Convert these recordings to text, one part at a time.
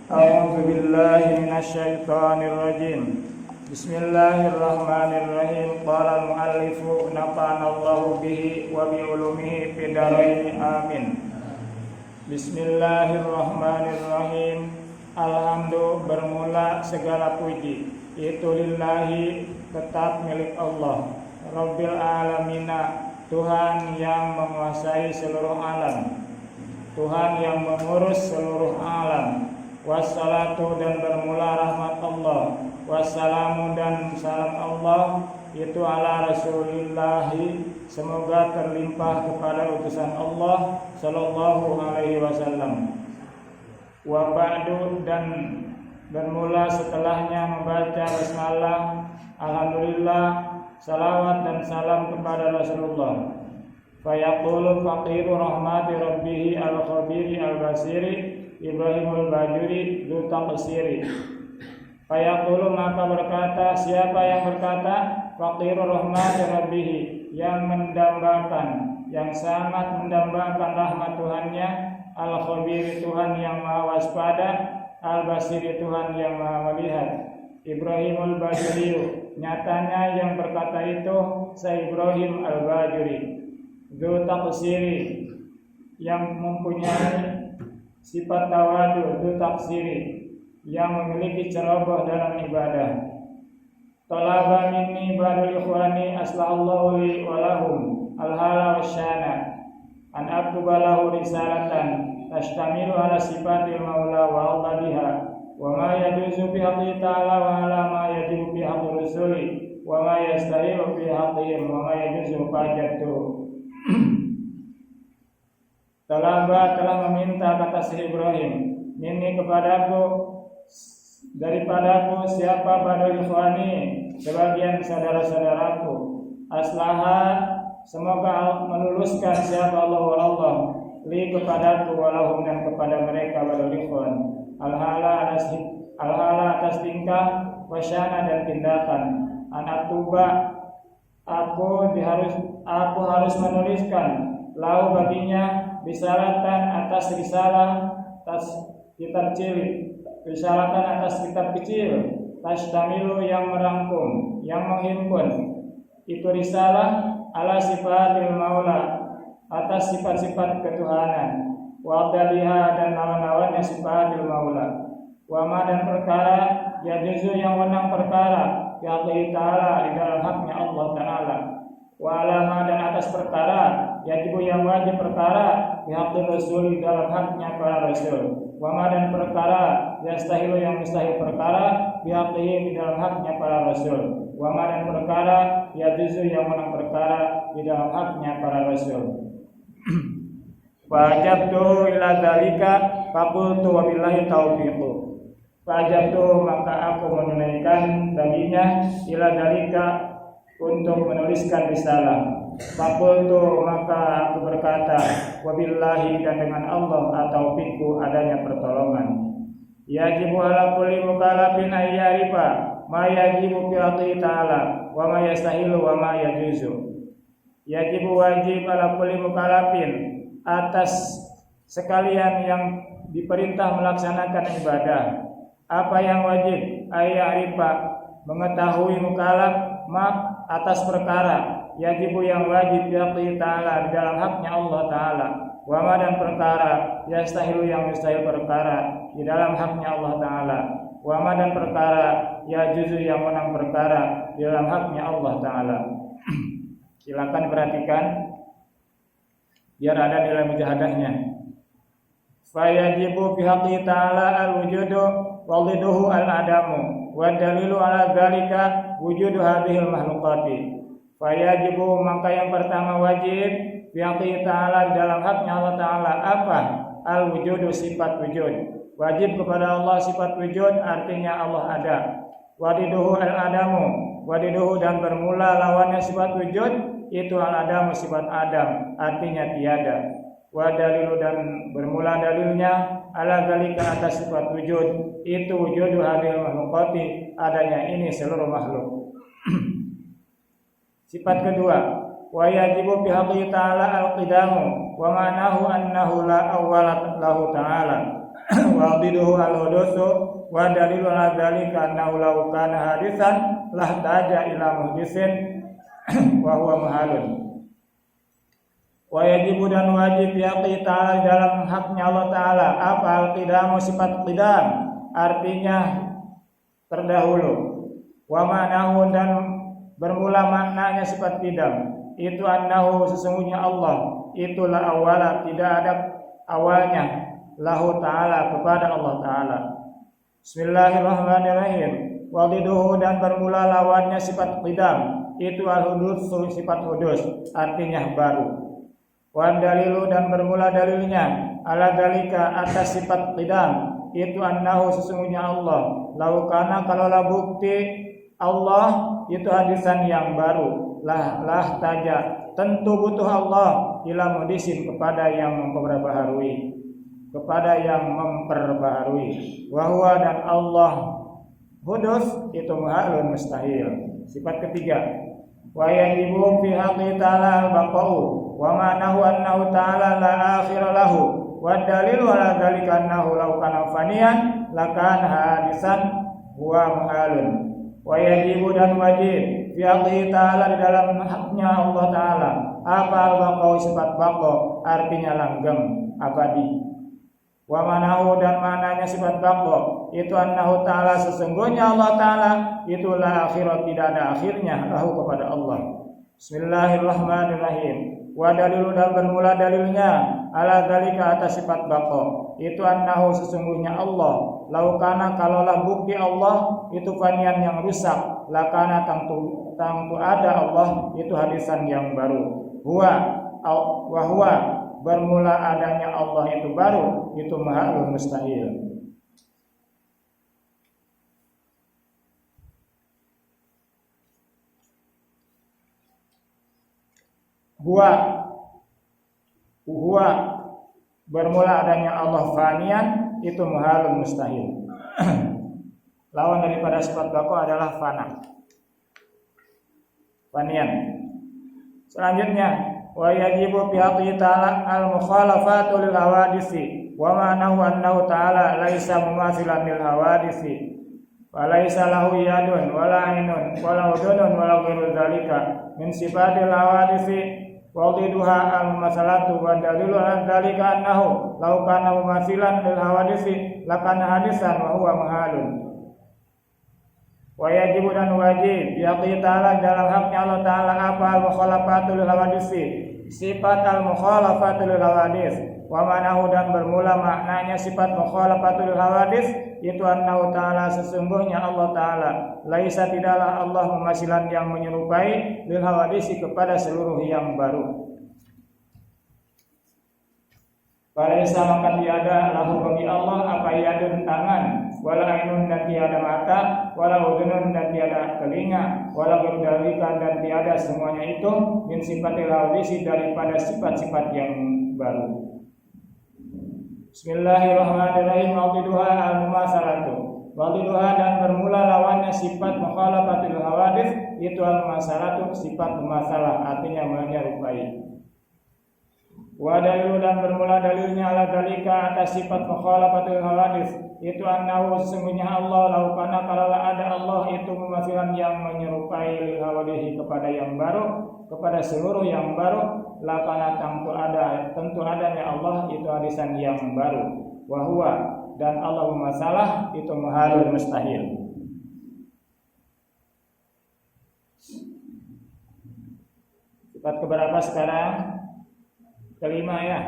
A'udzu billahi minasyaitonir rajim. Bismillahirrahmanirrahim. Qala al-muallifu nafa'anallahu bihi wa bi ulumihi fid dharain amin. Bismillahirrahmanirrahim. Alhamdu bermula segala puji itu lillahi tetap milik Allah, Rabbil alamina, Tuhan yang menguasai seluruh alam, Tuhan yang mengurus seluruh alam. Wassalatu dan bermula rahmat Allah, wassalamu dan salam Allah itu ala Rasulillahi, semoga terlimpah kepada utusan Allah sallallahu alaihi wasallam. Wa ba'du dan bermula setelahnya membaca basmalah, alhamdulillah, salawat dan salam kepada Rasulullah. Fayaqulu faqiru rahmati rabbihi al-khabiri al-basiri Ibrahimul Bajuri du taqsiri. Fayaqulu maka berkata, siapa yang berkata, faqiru rahmati rabbihi, yang mendambakan, yang sangat mendambakan rahmat Tuhannya, al-khabiri Tuhan yang maha waspada, al-basiri Tuhan yang maha melihat. Ibrahimul Bajuri, nyatanya yang berkata itu Sayyid Ibrahim al-Bajuri. Du taqsiri, yang mempunyai sifat tawadu, du taqsiri, yang memiliki ceroboh dalam ibadah. Talaba minni badul ikhwani aslallahu li walahum al-hala wasyana an aktuba lahu risalatan tashtamilu ala sifatil maula wa awqadiha wa ma yajuzu fi haqqi ta'ala wa ala ma yajibu fi haqqi rusuli wa ma yastahilu fi haqqihim wa ma yajuzu fajatu. Talaba telah meminta, kata Syekh Ibrahim, minni kepadaku, daripadaku, siapa badul ikhwani, sebagian saudara-saudaraku, aslaha, semoga meluluskan siapa Allah li kepadaku walahum dan kepada mereka badul ikhwan, alhala atas tingkah, wasyana dan tindakan, anak tuba, aku harus menuliskan lau baginya risalatan atas risalah, atas kitab cilik, risalatan atas kitab kecil, tashtamilu yang merangkum, yang menghimpun, itu risalah ala sifatil maula, atas sifat-sifat ketuhanan, wa abdaliha dan lawan-lawannya sifatil maula, wa ma dan perkara yajuzu yang menang perkara ya Allah Ta'ala di dalam haknya Allah Ta'ala, wa alama dan atas perkara yajibu yang wajib perkara bihaqqi rasul di dalam haknya para rasul, wa ma dan perkara yastahilu yang mustahil perkara bihaqqi di dalam haknya para rasul, wa ma dan perkara yajuzu yang menang perkara di dalam haknya para rasul. Fajabtu ila dzalika faqultu wa billahi taufiqu. Fajabtu maka aku menunaikan baginya ila dzalika untuk menuliskan risalah. Faqultu maka aku berkata, wabillahi dan dengan Allah atau taufiqu adanya pertolongan. Yajibu ala kulli mukallafin ayyarifa ma yajibu fi haqqi ta'ala wa ma yastahilu wa ma yajuzu. Yajibu wajib ala kulli mukallafin atas sekalian yang diperintah melaksanakan ibadah. Apa yang wajib? Ayyarifa mengetahui mukallaf mak atas perkara yajibu yang wajib bihaqqi ta'ala di dalam haknya Allah Ta'ala, wa ma dan perkara yastahilu yang mustahil perkara di dalam haknya Allah Ta'ala, wa ma dan perkara yajuzu yang menang perkara di dalam haknya Allah Ta'ala. Silakan perhatikan biar ada dalam mujahadahnya. Fayajibu bihaqqi ta'ala al-wujudu wa dhidduhu al-adamu wa dalilu ala dzalika wujudu hadhil makhluqati. Fayajibu maka yang pertama wajib bihaqqi ta'ala dalam haknya Allah Ta'ala apa? Al-wujudu sifat wujud. Wajib kepada Allah sifat wujud artinya Allah ada. Wadiduhu al-adamu, wadiduhu dan bermula lawannya sifat wujud itu al-adamu sifat adam artinya tiada. Wadalilu dan bermula dalilnya ala dzalika atas sifat wujud itu wujudu hadhil makhluqati adanya ini seluruh makhluk. Sifat kedua, wa yajibu bihaqqi ta'ala al-qidamu wa ma'nahu annahu la awwalat lahu ta'ala wa biduhu al-hudusu wa dalilu ala dzalika annahu law kana hadisan lah taja ila muhdisin wa huwa muhalun. Wa yajibu dan wajib yaqi ta'ala dalam haknya Allah Ta'ala apa al-qidamu sifat qidam artinya terdahulu. Wa ma'nahu dan bermula maknanya sifat qidam itu annahu sesungguhnya Allah itulah awala tidak ada awalnya lahu ta'ala kepada Allah Ta'ala. Bismillahirrahmanirrahim. Wadiduhu dan bermula lawannya sifat qidam itu al-hudus sifat hudus artinya baru. Wan dalilu dan bermula dalilnya ala dalika atas sifat qidam itu annahu sesungguhnya Allah laukana kalaulah bukti Allah itu hadisan yang baru lah taja tentu butuh Allah ila mudisin kepada yang memperbaharui wahwa dan Allah hudus itu muhalun mustahil. Sifat ketiga wa yajibu fi haqqi ta'ala al-baqa'u wa ma'nahu annahu ta'ala la akhira lahu wa dalilu ala dzalika annahu law kana faniyan lakana hadisan huwa muhalun. Wa yajibu dan wajib fi haqqi ta'ala di dalam haknya Allah Ta'ala apa al-baqa'u sifat baqa artinya langgeng abadi. Wa manahu dan mananya sifat baqa itu annahu ta'ala sesungguhnya Allah Ta'ala itulah akhirat tidak ada akhirnya lahu kepada Allah. Bismillahirrahmanirrahim. Wa dalilu dan bermula dalilnya ala dzalika atas sifat baqa itu annahu sesungguhnya Allah laukana kalaulah bukti Allah itu fanian yang rusak lakana tentu ada Allah itu hadisan yang baru huwa bermula adanya Allah itu baru itu mahalul mustahil. Huwa bermula adanya Allah fanian itu mahalul mustahil. Lawan daripada sifat baqa adalah fanian. Selanjutnya wa yajibu fi haqqi ta'ala al-mukhalafatu lil hawadisi wa ma'nahu annahu ta'ala laisa mumathilan lil hawadisi wa laisa lahu yadun wala ainun wala udunun wala ghairu dzalika min sifatil hawadisi wa qiduha al-masalatu wa dalilu ala dzalika annahu law kana mumathilan lil hawadisi lakana hadisan wa huwa mahalun. Wa yajibu dan wajib yaqi ta'ala dalam haknya Allah Ta'ala apa al-mukhalafatul hawadisi sifat al-mukhalafatul hawadis wa manahu dan bermula maknanya sifat mukhalafatul hawadis itu annahu Ta'ala sesungguhnya Allah Ta'ala laisa tidaklah Allah memasilan yang menyerupai lil hawadisi kepada seluruh yang baru. Falaisa maka tiada lahu bagi Allah apa yadun tangan wala ainun dan tiada mata wala udunun dan tiada telinga wala berdalika dan tiada semuanya itu min sifatil hawadisi daripada sifat-sifat yang baru. Bismillahirrahmanirrahim. Wadiduha al-mumasalatu wadiduha dan bermula lawannya sifat mukhalafatil hawadis itu al-mumasalatu sifat mumasalah artinya menyerupai. Wa dalilu dan bermula dalilnya ala dalika atas sifat mukhalafatul hawadis itu annahu sesungguhnya Allah laukana kalaulah ada Allah itu memathilan yang menyerupai lil hawadisi kepada yang baru kepada seluruh yang baru lakana tentu adanya Allah itu hadisan yang baru wa huwa dan Allah masalah itu mahalul mustahil. Sifat keberapa sekarang? Kelima ya.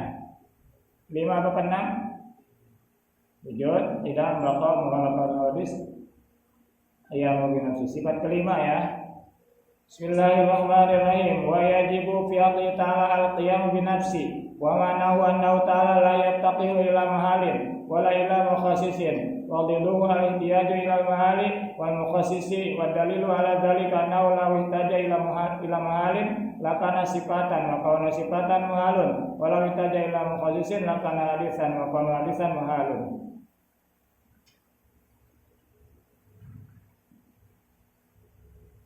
5 apa ke-6? Wujud, tidak, baqa, mukhalafatul hadis. Ayyamu binafsi. Sifat kelima ya. Bismillahirrahmanirrahim. Wa yajibu fi haqqi ta'ala al-qiyam binafsi wa ma'nahu annahu ta'ala la yattaqihu ila mahalin wala ila mukhassisin wa diluhu al-ihtiyaju ila mahali wal mukhassisi wa dalilu ala dzalika annahu la ihtaja ila mahalin lakana sifatan wa kauna sifatan muhalun walau ihtaja ila mukhassisin lakana hadisan wa kauna hadisan muhalun.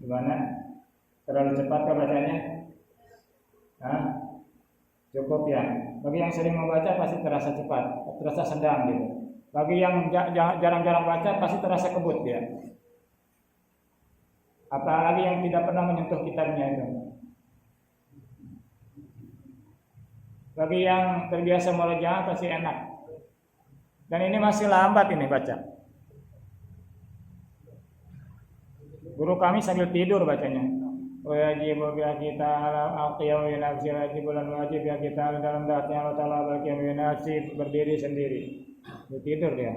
Gimana? Terlalu cepat kah bacanya? Hah? Cukup ya. Bagi yang sering membaca pasti terasa cepat, terasa sedang gitu. Bagi yang jarang-jarang baca pasti terasa kebut ya. Apalagi yang tidak pernah menyentuh kitabnya itu. Bagi yang terbiasa murojaah pasti enak. Dan ini masih lambat ini baca. Guru kami sambil tidur bacanya. Wajib ya kita al-qiyam bi nafsi wajib bulan wajib ya kita dalam zatnya Allah Taala al-qiyam bi nafsi berdiri sendiri. Tidur dia.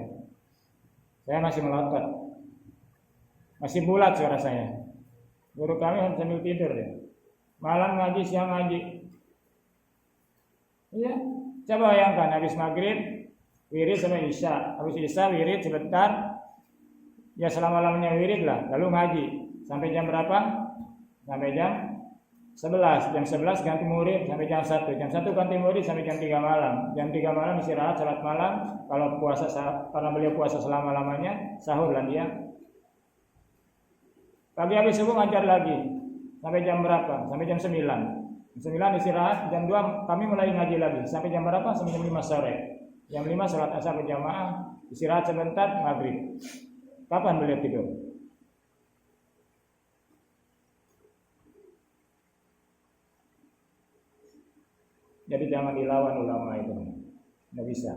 Saya masih melotot. Masih bulat suara saya. Guru kami sambil tidur dia. Malam ngaji, siang ngaji. Iya, coba bayangkan habis maghrib wirid sampai isya, habis isya wirid sebentar, ya selama-lamanya wirid lah, lalu ngaji sampai jam berapa? Sampai jam 11, jam 11 ganti murid sampai jam 1, jam 1 ganti murid sampai jam 3 malam, jam 3 malam istirahat salat malam, kalau puasa karena beliau puasa selama-lamanya sahur lah dia. Pagi habis subuh ngajar lagi sampai jam berapa? Sampai jam 9. 9 istirahat, jam 2 kami mulai ngaji lagi sampai jam berapa? Sampai jam 5 sore. Jam 5 salat asar berjamaah, istirahat sebentar, maghrib. Kapan beliau tidur? Jadi jangan dilawan ulama itu. Tidak bisa.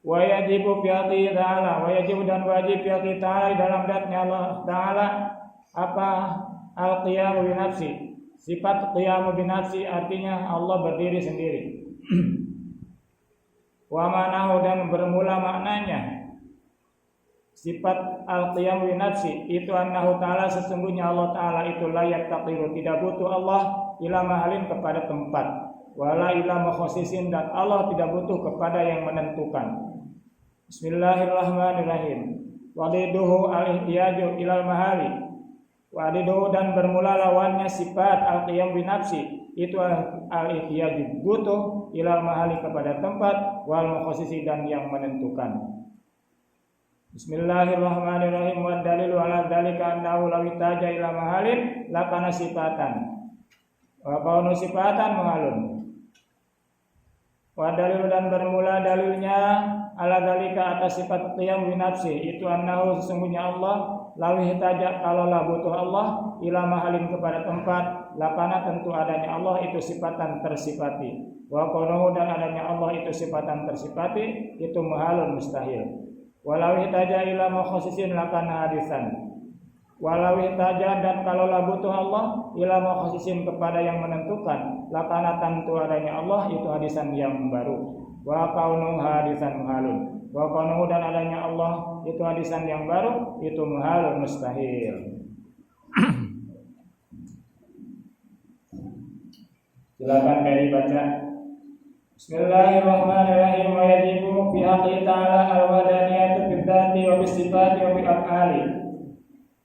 Wa yajibu fi ta'ala, wa yajibu dan wajib fi ta'ala dalam zatnya Allah Ta'ala apa? Al-qiyamu bi nafsi. Sifat qiyamu bi nafsi artinya Allah berdiri sendiri. Wa manahu dan bermula maknanya. Sifat al-qiyamu bi nafsi itu annahu ta'ala sesungguhnya Allah Ta'ala itu layak taqiru, tidak butuh Allah ila mahalin kepada tempat, wala ila mukhasisin dan Allah tidak butuh kepada yang menentukan. Bismillahirrahmanirrahim. Wadiduhu al-ihtiyaju ilal mahali. Wadiduhu dan bermula lawannya sifat al-qiyam bi nafsi itu al-ihtiyaju butuh ilal mahali kepada tempat wal mukhasisi dan yang menentukan. Bismillahirrahmanirrahim. Wa dalilu ala dzalika annahu law itaja ila mahalin lakana sifatan wa kaunu sifatan mahalun. Wa dalil dan bermula dalilnya ala dzalika atas sifat qiyam bi nafsi itu annahu sesungguhnya Allah lawi hitaja kalaulah butuh Allah ila mahalin kepada tempat lakana tentu adanya Allah itu sifatan tersifati wa kaunuhu dan adanya Allah itu sifatan tersifati itu mahalun mustahil. Walau hitaja ila mukhasisin lakana hadisan. Walau hitaja dan kalaulah butuh Allah ila mukhasisin kepada yang menentukan lakana tentu adanya Allah itu hadisan yang baru. Wa kaunuhu hadisan mahalun. Wa kaunuhu dan adanya Allah itu hadisan yang baru itu muhalun mustahil. Silakan dari baca. Bismillahirrahmanirrahim. Wa yajibu fi haqqi ta'ala al-wadaniyatu fid dzati wa bis sifati wa bil af'ali.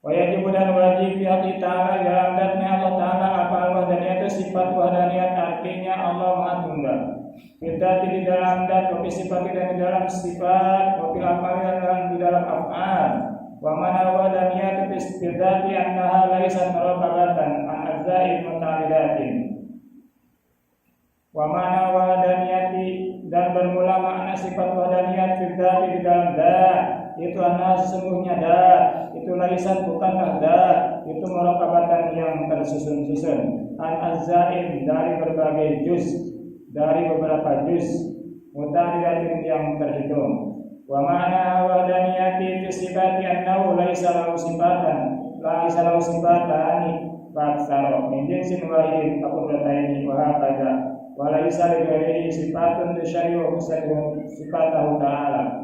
Wa yajibu dan wajib fi haqqi ta'ala dalam dzatnya Allah Ta'ala apa al-wadaniyatu sifat wadaniyat artinya Allah Maha Tunggal. Bidati di dalam dat, wa sifat dan di dalam sifat, wa fil af'al dan di dalam af'al. Wa mana wadaniyatu bidati annaha laysat murabatan an ajza'il muta'allidatin. Wa mana wadaniyati dan bermula makna sifat wadaniyat bidati di dalam dat itu annaha sesungguhnya dat itu laysat bukanlah dat itu murabatan yang tersusun-susun an ajza'in dari berbagai juz dari beberapa juz muta'allidatin yang terhitung. Wa ma'na wadaniyati fi sifati annahu laisa lahu sifatan faksaro min jinsin wahid aqulataini wa hakaza wa laisa li ghairihi sifatun tusyari'u sifatahu ta'ala.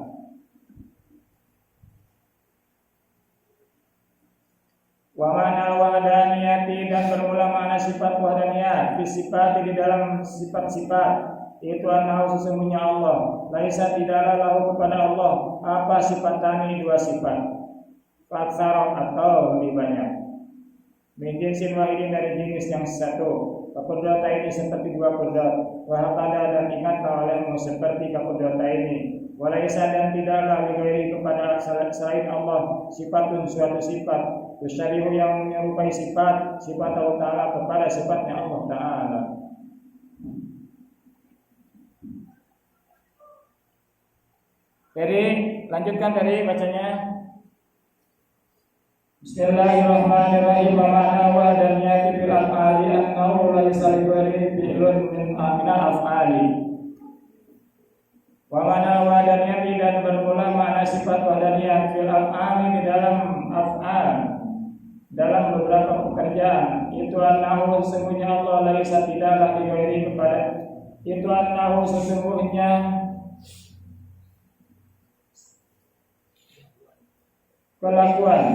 Wa mana wahdaniyati dan bermula makna sifat wahdaniyat fi sifat di dalam sifat-sifat itu annahu sesungguhnya Allah laisa tidaklah lahu kepada Allah apa sifatani dua sifat faksara atau lebih banyak min jinsin wahidin dari jenis yang satu kaqudrata ini seperti dua qudrat wa hakada dan ingatlah olehmu seperti kaqudrata ini Walaisa dan tidaklah lighairi kepada selain Allah sifatun suatu sifat tusyarihu yang menyerupai sifat Allah Ta'ala kepada sifatnya Allah Ta'ala. Jadi lanjutkan dari bacanya. Bismillahirrahmanirrahim. Wa ma'na wa dan yati bil af'ali annahu laisa lighairi fi'lun min af'ali. Wa mana wadaniyah dan bermula makna sifat wadaniyah fil af'ali di dalam af'al dalam beberapa pekerjaan itu annahu sesungguhnya Allah laisa tidaklah dighairi kepada itu annahu sesungguhnya kelakuan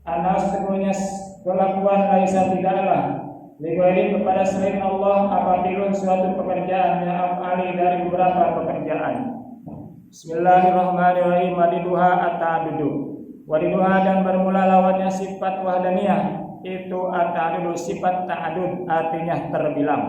annahu sesungguhnya kelakuan laisa tidaklah lighairi kepada selain Allah apabila suatu pekerjaan yang af'ali dari beberapa pekerjaan. Bismillahirrahmanirrahim. Wadiduha at-ta'adudu. Wadiduha dan bermula lawannya sifat wahdaniyah itu at-ta'adudu sifat ta'adud artinya terbilang.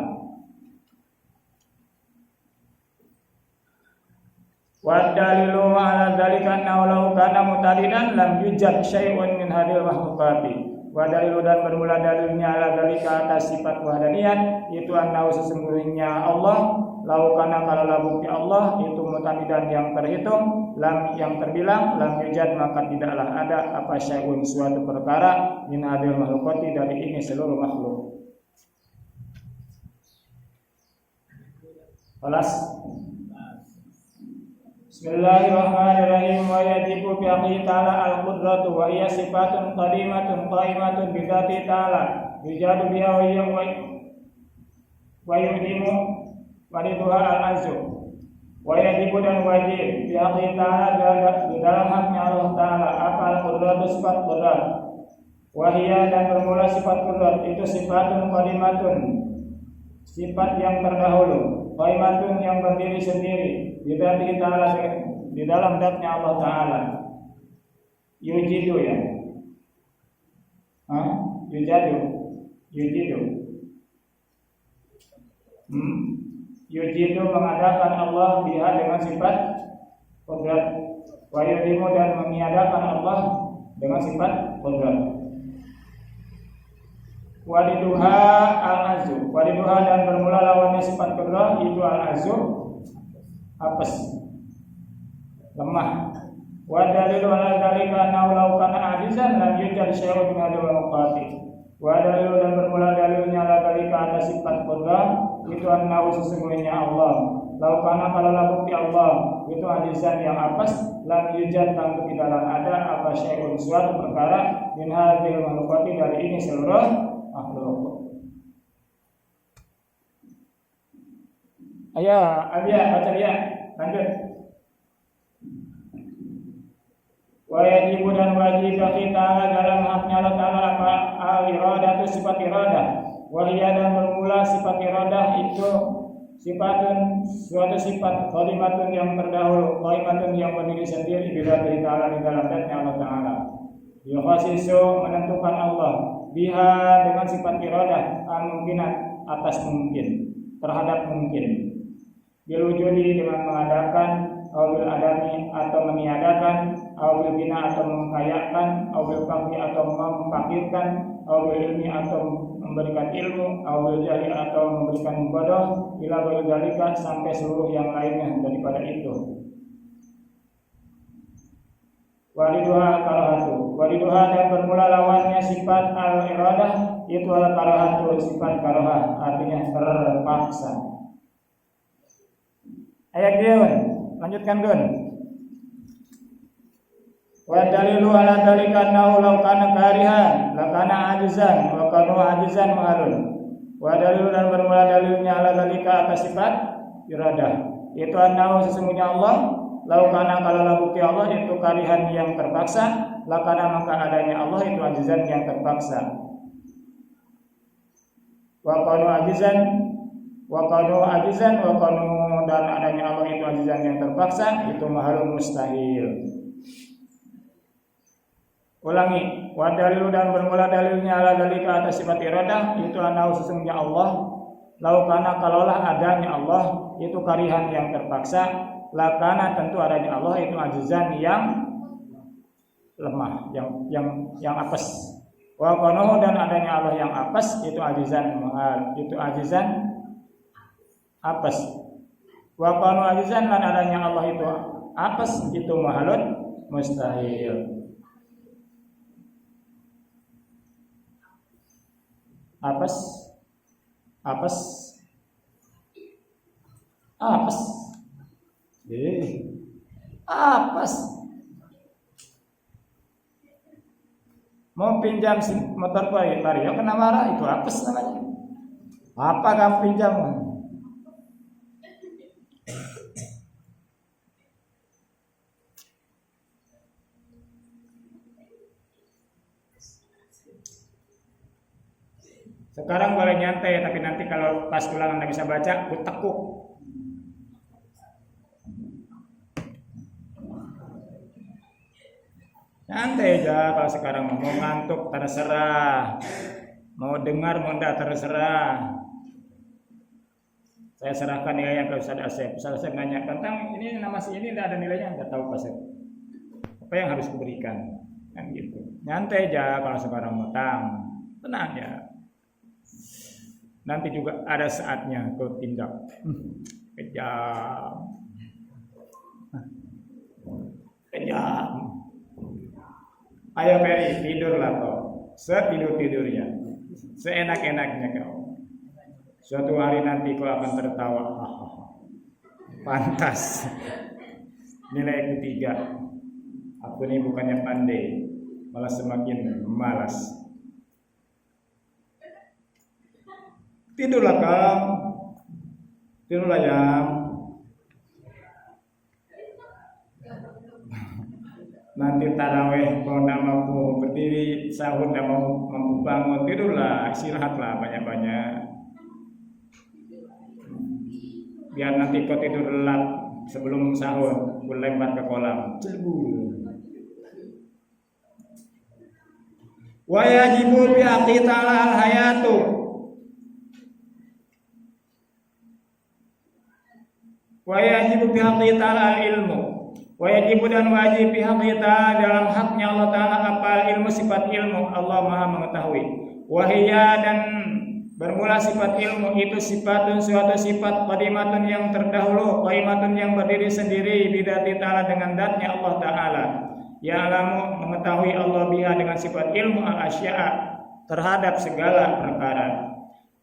Wa dalilu ala dzalika annahu kana mutadidan lam yujad syai'un min hadil mahluqati. Wa dalilu dan bermula dalilnya ala dalika atas sifat wahdaniyat itu annahu sesungguhnya Allah laukana kalau bukti Allah itu mutamidan yang terhitung lam yang terbilang lam yujad maka tidaklah ada apa syai'un suatu perkara min hadil makhluqati dari ini seluruh makhluk. Kelas Bismillahirrahmanirrahim. Wa yajibu bi aqi ta'ala al-qudratu wa hiya sifatun qadimatun qaimatun bi dzati ta'ala yujadu biha wa yudimu wa riduha al-azzu. Wa yajibu dan wajib bi aqi ta'ala di dalam haknya Allah Ta'ala apa al-qudratu sifat qudrat wa hiya dan bermula sifat qudrat itu sifatun qadimatun sifat yang terdahulu qaimatun yang berdiri sendiri di dalam zatnya Allah Ta'ala. Yujidu ya. Yujidu. Yujidu mengadakan Allah biha dengan sifat qudrat. Wa yudimu dan meniadakan Allah dengan sifat qudrat. Wadiduha al-azu. Wadiduha dan bermula lawannya sifat qudrat itu al-azu apes lemah. Wa dalilu ala dzalika annahu law kana ajizan lam yujad syai'un min hadhihi al-maqati. Wa dalilu dan bermula dalilnya ala dzalika atas sifat qudrat itu annahu sesungguhnya Allah law kana kalau bukti Allah itu ajizan yang apes lam yujad tentu tidaklah ada apa syai'un suatu perkara min hadhihi al-maqati dari ini seluruh makhluk. Ayo, Abia, baca dia. Lanjut. Wa yajibu dan wajib bagi ta'ala dalam haknya Allah Ta'ala apa al-iradah itu sifat iradah. Wa hiya dan bermula sifat iradah itu sifatun suatu sifat qadimatun yang terdahulu, qadimatun yang berdiri sendiri bila dari ta'ala di dalam zatnya Allah Ta'ala. Yukhasisu menentukan Allah biha dengan sifat iradah al-mungkinat atas mungkin terhadap mungkin. Bilwujudi dengan mengadakan, awil adami atau meniadakan, awil bina atau mengkayakan, awil fakri atau memfakirkan, awil ilmi atau memberikan ilmu, awil jahil atau memberikan bodoh, bila berdalika sampai seluruh yang lainnya daripada itu. Waliduha karahatu. Waliduha dan bermula lawannya sifat al-iradah itu al-karahatu sifat karahah artinya terpaksa. Ayat dia, lanjutkan Gun. Wa dalilu ala dzalika annahu law kana karihan la kana ajizan wa kana ajizan mahalun. Wa dalilu dan bermula dalilnya ala dzalika atas sifat iradah. Itu annahu sesungguhnya Allah law kana kalau bukti Allah itu karihan yang terpaksa, la kana maka adanya Allah itu ajizan yang terpaksa. Wa kana ajizan wa kanu dan adanya Allah itu ajizan yang terpaksa itu mahalun mustahil. Ulangi, wa dalilu dan bermula dalilnya ala dalika atas sifat iradah itu annahu sesungguhnya Allah laukana kalaulah adanya Allah itu karihan yang terpaksa lakana tentu adanya Allah itu azizan yang lemah, yang apes. Wa qanahu dan adanya Allah yang apes itu azizan mahal, itu azizan apes. Wa qanu azizan dan adanya Allah itu apes itu mahalun mustahil. Apes apes apes apes. Mau pinjam motor Vario kena marah, itu apes namanya. Apa kamu pinjam? Sekarang boleh nyantai, tapi nanti kalau pas pulang nggak bisa baca, ku tekuk. Nyantai aja kalau sekarang mau ngantuk terserah, mau dengar mau enggak terserah. Saya serahkan nilainya ke Ustaz Asep. Ustaz Asep nanya tentang ini nama si ini tidak ada nilainya, nggak tahu Pak Asep. Apa yang harus kuberikan? Kan gitu. Nyantai aja kalau sekarang mau tenang ya. Nanti juga ada saatnya kau tindak. Kejam. Ayo Ferry, tidurlah kau. Setidur-tidurnya. Seenak-enaknya kau. Suatu hari nanti kau akan tertawa. Pantas. Nilai ketiga. Aku ini bukannya pandai, malah semakin malas. Tidurlah kau. Tidurlah ya. Nanti taraweh kau tidak mampu berdiri, sahur tidak mau mampu bangun, tidurlah, istirahatlah banyak-banyak. Biar nanti kau tidur lelap sebelum sahur, kau lempar ke kolam. Wa yajibu bi haqqi ta'ala al-hayatu. Wa yajibu bi haqqi ta'ala al-ilmu. Wa yajibu dan wajib pihak kita dalam haknya Allah Ta'ala apa ilmu sifat ilmu Allah Maha mengetahui. Wahiyya dan bermula sifat ilmu itu sifatun suatu sifat qadimatun yang terdahulu, qaimatun yang berdiri sendiri bidati ta'ala dengan zatnya Allah Ta'ala. Ya'lamu mengetahui Allah biha dengan sifat ilmu al-asya'a terhadap segala perkara.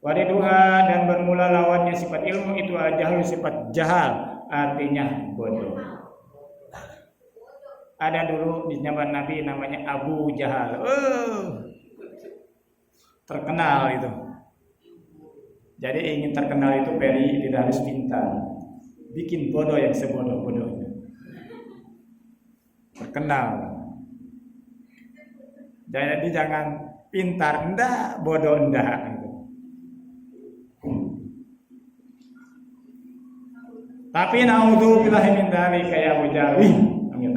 Wadiduha dan bermula lawannya sifat ilmu itu al-jahlu sifat jahal artinya bodoh. Ada dulu di zaman Nabi namanya Abu Jahal. Terkenal itu. Jadi ingin terkenal itu Ferry tidak harus pintar. Bikin bodoh yang sebodoh-bodohnya. Terkenal. Jadi jangan pintar enggak, bodoh enggak. Tapi naudzubillahi min dzalika ya Abu Jahal. Amin.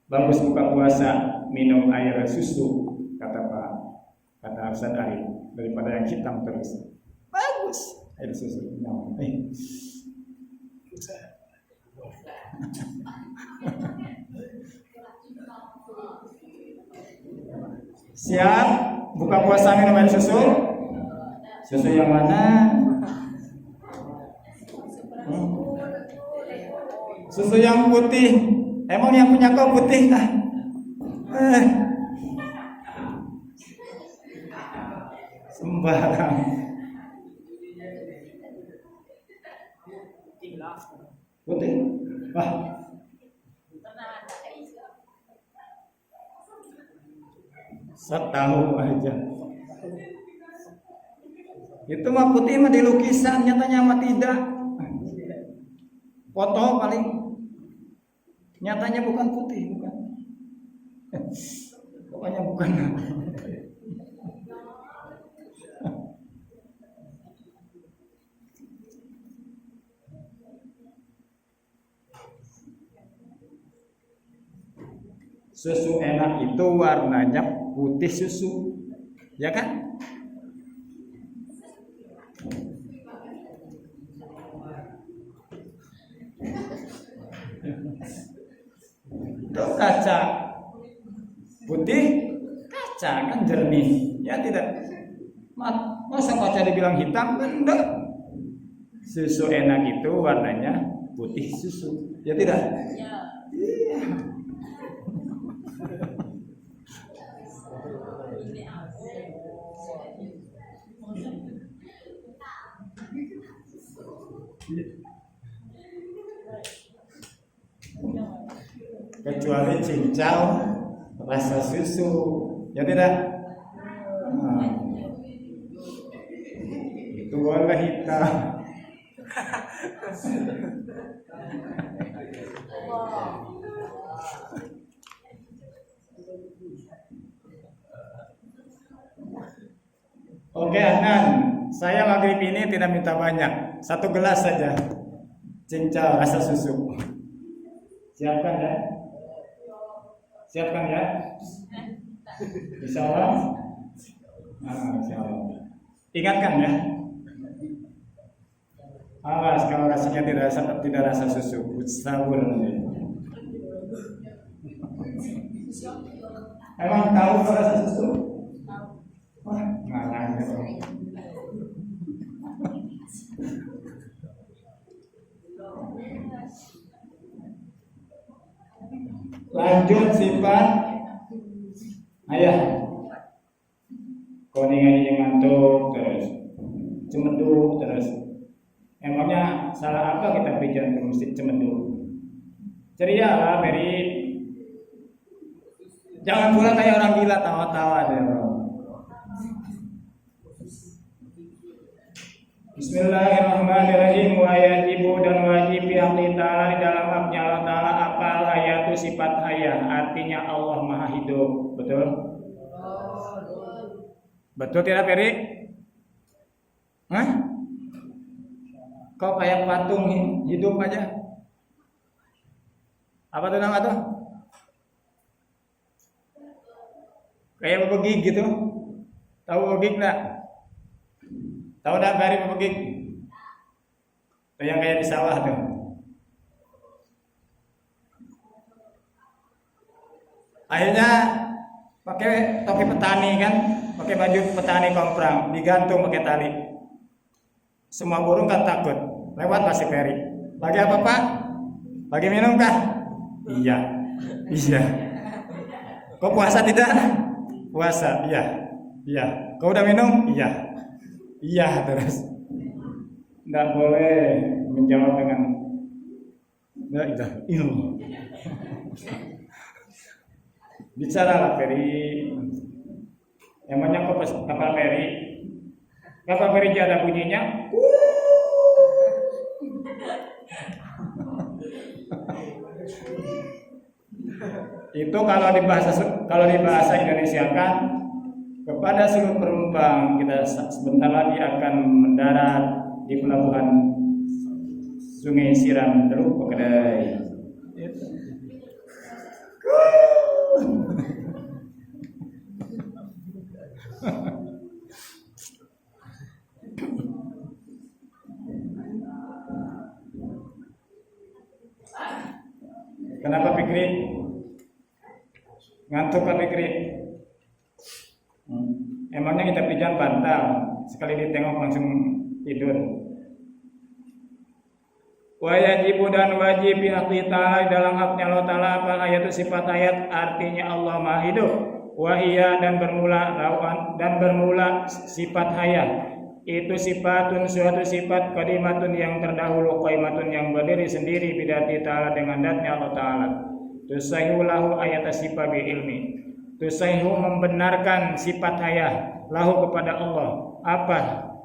Bagus buka puasa minum air susu kata Ustaz Ari daripada yang hitam terus. Bagus air susu. Siap buka puasa minum air susu? Susu yang mana? Susu yang putih. Emang yang punya kau putih kah? Sembarang. Putih. Wah. Setahu aja. Itu mah putih mah di lukisan, nyatanya mah tidak. Foto paling. Nyatanya bukan putih, bukan. Pokoknya bukan. Susu enak itu warnanya putih susu, ya kan? kaca putih, kaca kan jernih, ya tidak. Masa kaca dibilang hitam kan enggak. Susu enak itu warnanya putih susu, ya tidak? Ya. Iya. Kecuali cincau rasa susu, ya tidak? Nah, itu warna hitam. Oke, Adnan, saya maghrib ini tidak minta banyak, 1 gelas saja cincau rasa susu. Siapkan ya? Siapkan ya? Insya Allah. Insya Allah. Ingatkan ya. Awas kalau rasanya tidak rasa susu, sabun. Emang tahu kalau rasa susu? Wah, ngarang gitu. Lanjut sifat ayah. Kau ningali ngantuk terus, cemeduk terus. Emangnya salah apa kita pikiran ke masjid cemeduk? Ceria lah, Beri. Jangan pula kayak orang gila tawa-tawa deh, bro. Bismillahirrahmanirrahim. Wajibu dan wajib bihamdi ta'ala di dalam haknya Allah Ta'ala apal hayatu sifat hayah, artinya Allah Maha Hidup. Betul? Betul tidak, Peri? Hah? Kau kayak patung hidup aja. Apa tuh nama tuh? Kayak bebegik gitu. Tahu bebegik enggak? Tahu dah Peri bebegik? Yang kayak di sawah tuh. Akhirnya pakai topi petani kan, pakai baju petani komprang, digantung pakai tali. Semua burung kan takut. Lewat masih Peri. Lagi apa Pak? Lagi minum kah? Iya. Iya. Kau puasa tidak? Puasa. Iya. Iya. Kau udah minum? Iya. Iya terus. Tidak boleh menjawab dengan tidak ilmu. Bicaralah Peri. Emangnya kapal Peri? Kapal Peri ada bunyinya? Itu kalau di bahasa Indonesia kan kepada seluruh penumpang kita sebentar lagi akan mendarat di pelabuhan Sungai Siram Teluk Pekedai. Kenapa Fikri? Ngantuk Pak Fikri? Emangnya kita pijan bantal, sekali ditengok langsung tidur. Wajibu dan wajib bihaqqi ta'ala dalam haknya Allah Ta'ala apa ayat itu sifat ayat artinya Allah Maha Hidup. Wahia dan bermula sifat hayat itu sifatun suatu sifat qadimatun yang terdahulu qaimatun yang berdiri sendiri bidati ta'ala dengan datnya Allah Ta'ala. Tusaihu lahu ayat sifat bi ilmi. Tusaihu membenarkan sifat hayat lahu kepada Allah. Apa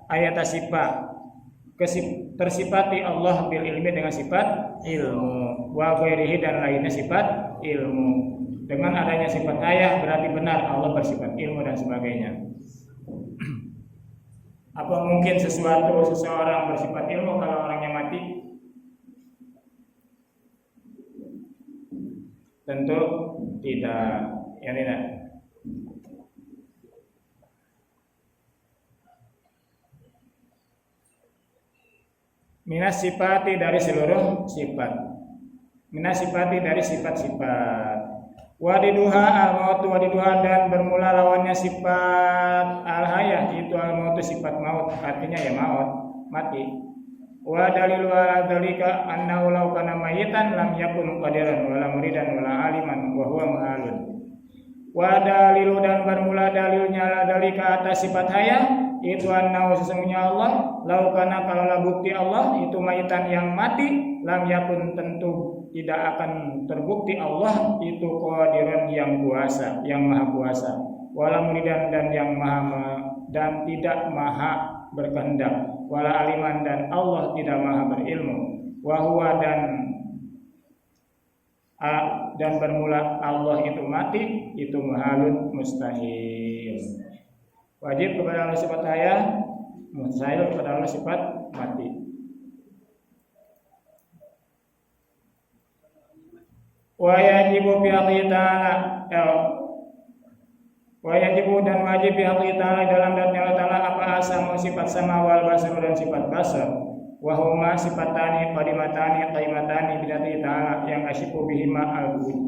ayat sifat? Tersifati Allah bil ilmi dengan sifat ilmu. Wa ghairihi dan lainnya sifat ilmu. Dengan adanya sifat hayat berarti benar Allah bersifat ilmu dan sebagainya. Apa mungkin seseorang bersifat ilmu kalau orangnya mati? Tentu tidak, ya tidak. Minas sifati dari seluruh sifat. Minas sifati dari sifat-sifat. Wadiduha al-maut, wadiduha dan bermula lawannya sifat al-hayah, itu al-maut sifat maut, artinya ya maut, mati. Wa dalilu ala dzalika annahu law kana mayitan lam yakun qadiran wala muridan wala aliman wa huwa mahalun. Wa dalilu dan bermula dalilnya ala dzalika atas sifat hayah, itu annahu sesungguhnya Allah law kana kalau bukti Allah itu mayitan yang mati, lam yakun tentu tidak akan terbukti Allah itu qadiran yang kuasa, yang maha kuasa, wala muridan dan yang maha dan tidak maha berkehendak, wala aliman dan Allah tidak maha berilmu, wa huwa dan bermula Allah itu mati itu mahalun mustahil. Wajib kepada Allah sifat hayah, mustahil kepada Allah sifat mati. Wa yajibu bi haqqi ta'ala, wa yajibu dan wajib bi haqqi ta'ala dalam zatnya Allah Ta'ala apa asma sifat sama wal basar dan sifat basar, wa huma sifatani qadimatani qaimatani bi dzati ta'ala yang asyifu bihima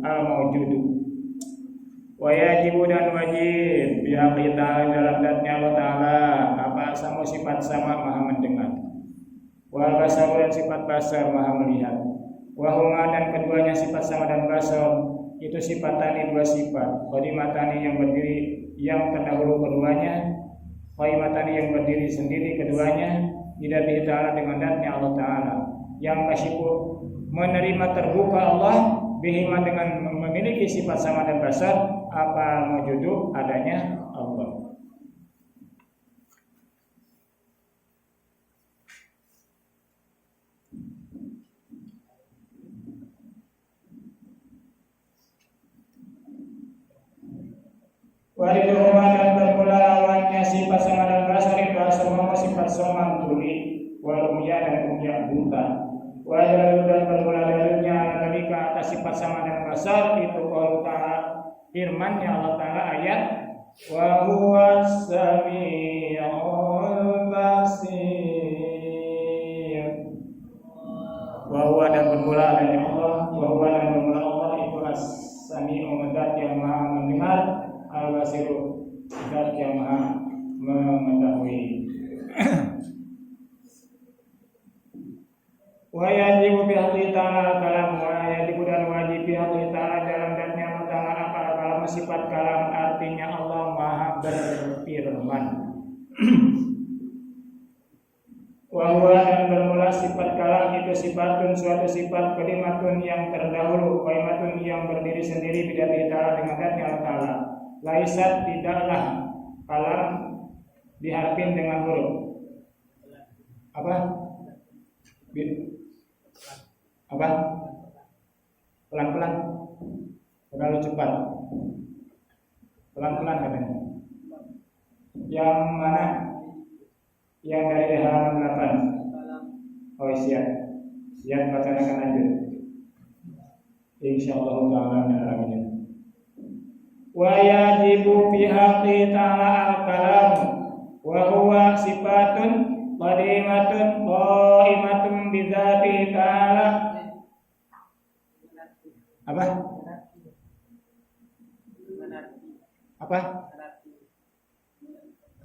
al-mawjudu. Wa yajibu dan wajib bi haqqi ta'ala dalam zatnya Allah Ta'ala apa asma sifat sama maha mendengar, wal basar dan sifat basar maha melihat. Wahuma dan keduanya sifat sama dan basar itu sifatani dua sifat, qadimatani yang berdiri yang terdahulu keduanya, qaimatani yang berdiri sendiri keduanya, bidzati ta'ala dengan zatnya Allah Ta'ala, yang kasyifu menerima terbuka Allah bihima dengan memiliki sifat sama dan basar apa mawjudu adanya Allah. Wadiduhuma dan bermula lawannya sifat sama dan basar itu asal sifat sama tuli, walumya dan umya buta. Wadiduh dan bermula dalilnya ketika atas sifat sama dan basar itu qaul ta'ala firman-Nya Allah Ta'ala ayat wa huwas sami'ul basir. Wa huwa dan bermula dari Allah, wa huwa dan bermula Allah itu as-sami'u zat yang maha mendengar, al-basiru zat yang maha mengetahui. Wa yajibu bi haqqi ta'ala kalam, wa yajibu dan wajib bi haqqi ta'ala dalam zatnya Allah Ta'ala apa kalam sifat kalam artinya Allah maha berfirman. Wa huwa dan bermula sifat kalam itu sifatun suatu sifat kalimatun yang terdahulu, kalimatun yang berdiri sendiri bidzati ta'ala dengan zatnya Allah Ta'ala. Laisat tidaklah kalam diharfin dengan huruf apa? Pelan-pelan, terlalu cepat. Pelan-pelan katanya. Yang mana? Yang dari halaman 8. Oh siap. Siap bacaan akan lanjut. Insyaallah ta'ala amin. Wa yajibu fi haqqi ta'ala al-kalam wa huwa sifatun qadimatun qaimatun bi dzati ta'ala. Apa?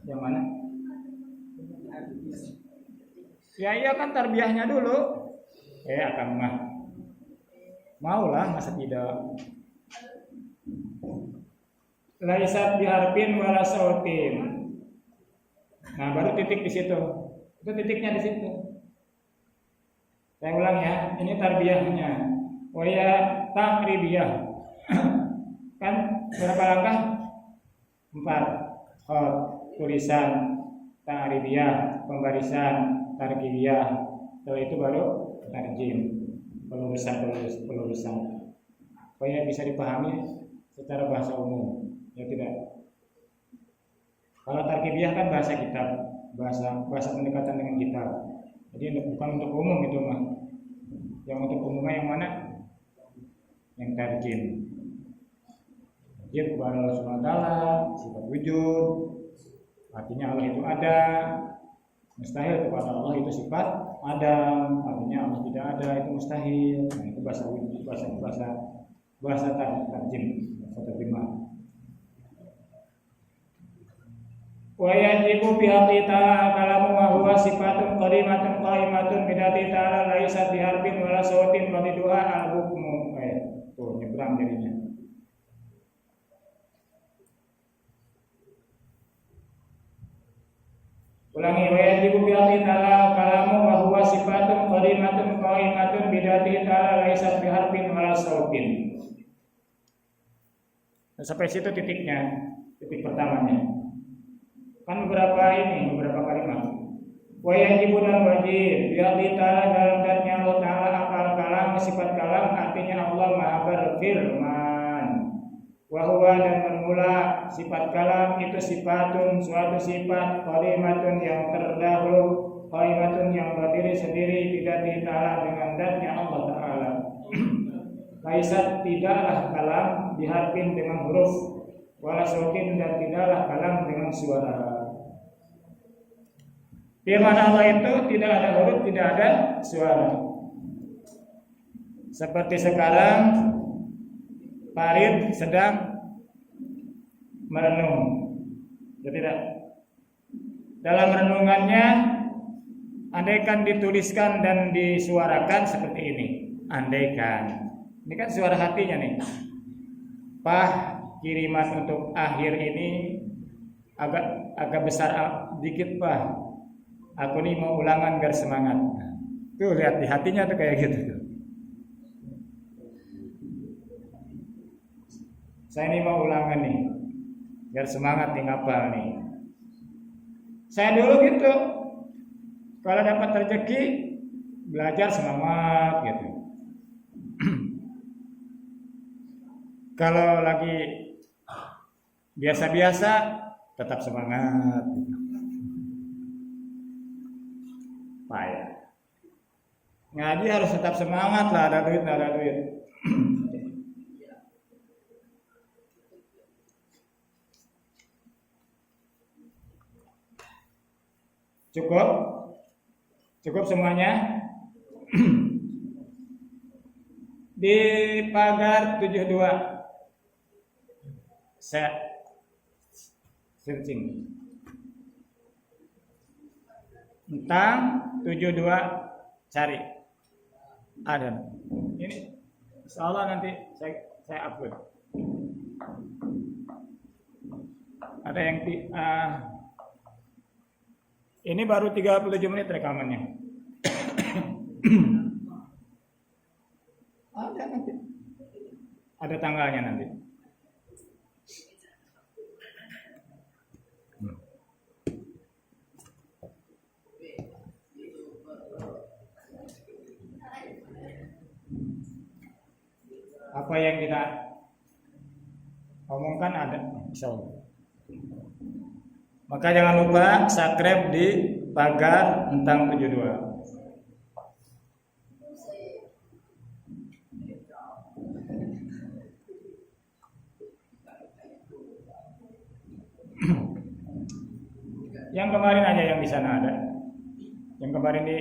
Yang mana? Ya iya kan tarbiyahnya dulu. Akan maulah masa tidak. Laisat biharfin wala sautin. Nah, baru titik di situ. Itu titiknya di situ. Saya ulang ya, ini tarbiyahnya. Waya takribiyah. Kan berapa langkah? 4. Khot, tulisan, takribiyah, pembarisan, tarkibiyah. Setelah itu baru tarjim. Pelurusan. Supaya bisa dipahami secara bahasa umum. Ya tidak. Kalau tarkibiyah kan bahasa kitab, bahasa pendekatan dengan kitab. Jadi bukan untuk umum itu mah. Yang untuk umumnya yang mana? Yang tarjim. Dia kepada Allah Subhanahu wa taala, sifat wujud. Artinya Allah itu ada. Mustahil kepada Allah itu sifat ada. Artinya Allah tidak ada, itu mustahil. Nah, itu bahasa bahasa bahasa terjemah. Wa yajibu bi haqqi ta'ala kalamu wa huwa sifatun qadimatun qaimatun bidati ta'ala laisa biharbin wala sautin radiduha al-hukmu. Tuh nyebrang jadinya. Ulangi, wa yajibu bi haqqi ta'ala kalamu wa huwa sifatun qadimatun qaimatun bidati ta'ala laisa biharbin wala sautin. Sampai situ titiknya, titik pertamanya. Kan beberapa kalimat. Wa yajibu dan wajib bihaqqi ta'ala dalam zatnya Allah Ta'ala akal kalam sifat kalam artinya Allah Maha berfirman. Wa huwa dan bermula sifat kalam itu sifatun suatu sifat qadimatun yang terdahulu qaimatun yang berdiri sendiri bidati ta'ala dengan zatnya Allah Ta'ala. Laisat tidaklah kalam diharfin dengan huruf wala sautin dan tidaklah kalam dengan suara. Firman Allah itu tidak ada huruf, tidak ada suara. Seperti sekarang Farid sedang merenung. Tidak. Dalam renungannya andaikan dituliskan dan disuarakan seperti ini. Andaikan. Ini kan suara hatinya nih. Pah, kiriman untuk akhir ini agak besar dikit, Pak. Aku nih mau ulangan biar semangat. Tuh lihat di hatinya tuh kayak gitu. Saya ini mau ulangan nih, biar semangat nih ngapal nih. Saya dulu gitu, kalau dapat rezeki belajar semangat gitu. Kalau lagi biasa-biasa tetap semangat. Payah. Ngaji harus tetap semangat lah, ada duit. Cukup semuanya. Di pagar 72 saya searching tentang 72, cari ada. Ini insyaallah nanti saya upload. Ada yang ini baru 37 menit rekamannya. Ada nanti. Ada tanggalnya nanti. Apa yang kita omongkan ada, insyaallah. Maka jangan lupa subscribe di pagar tentang 72. Yang kemarin aja yang di sana ada. Yang kemarin di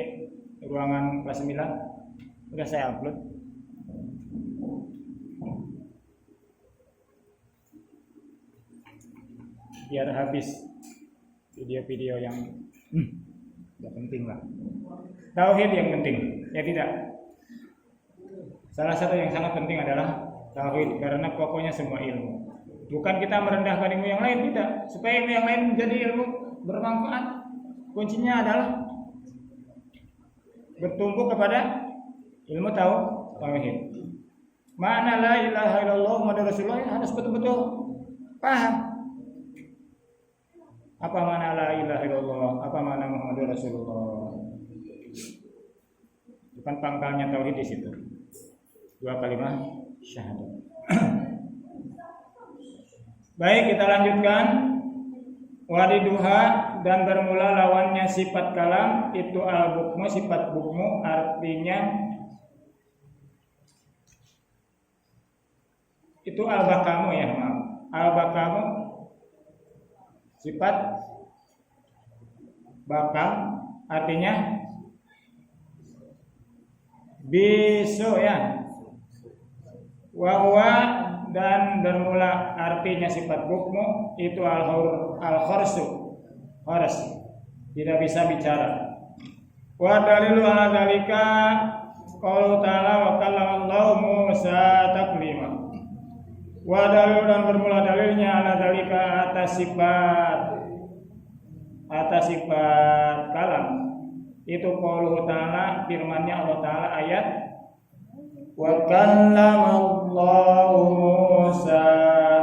ruangan kelas 9 udah saya upload. Biar habis video-video yang tidak penting lah. Tauhid yang penting, ya tidak. Salah satu yang sangat penting adalah tauhid karena pokoknya semua ilmu. Bukan kita merendahkan ilmu yang lain, tidak. Supaya ilmu yang lain menjadi ilmu bermanfaat. Kuncinya adalah bertumbuh kepada ilmu tauhid. Makna la ilaha illallah Muhammadur Rasulullah harus betul-betul paham. Apa makna la ilaha illallah? Apa makna Muhammadur Rasulullah? Bukan pangkalnya tauhid di situ. 2 kalimat syahadat. Baik, kita lanjutkan. Wadiduha dan bermula lawannya sifat kalam itu al-bukmu, sifat bukmu artinya itu al-bakamu ya, maaf. Al-bakamu sifat bakam artinya bisu ya. Wa dan bermula artinya sifat hukmu itu al-khorsu, khors, tidak bisa bicara. Wa dalilu ala dzalika qaulu ta'ala wa kallamallahu Musa taklima. Wa dalil dan bermula dalilnya ala dzalika atas sifat kalam itu qaulu ta'ala firman-Nya Allah Ta'ala ayat wa kallamallahu Musa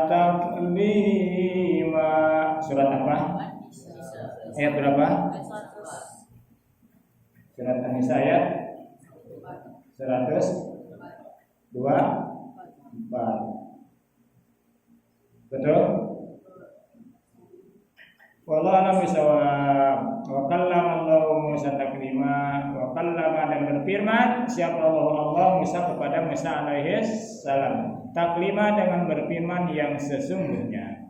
taklima. Surat apa? Ayat berapa? Surat An-Nisa ayat 124. Betul? Wallahu a'lam bishawab. Wa kallamallahu Musa taklima. Wa kallama dan berfirman siapa Allah Musa kepada Musa alaihi salam. Taklima dengan berfirman yang sesungguhnya.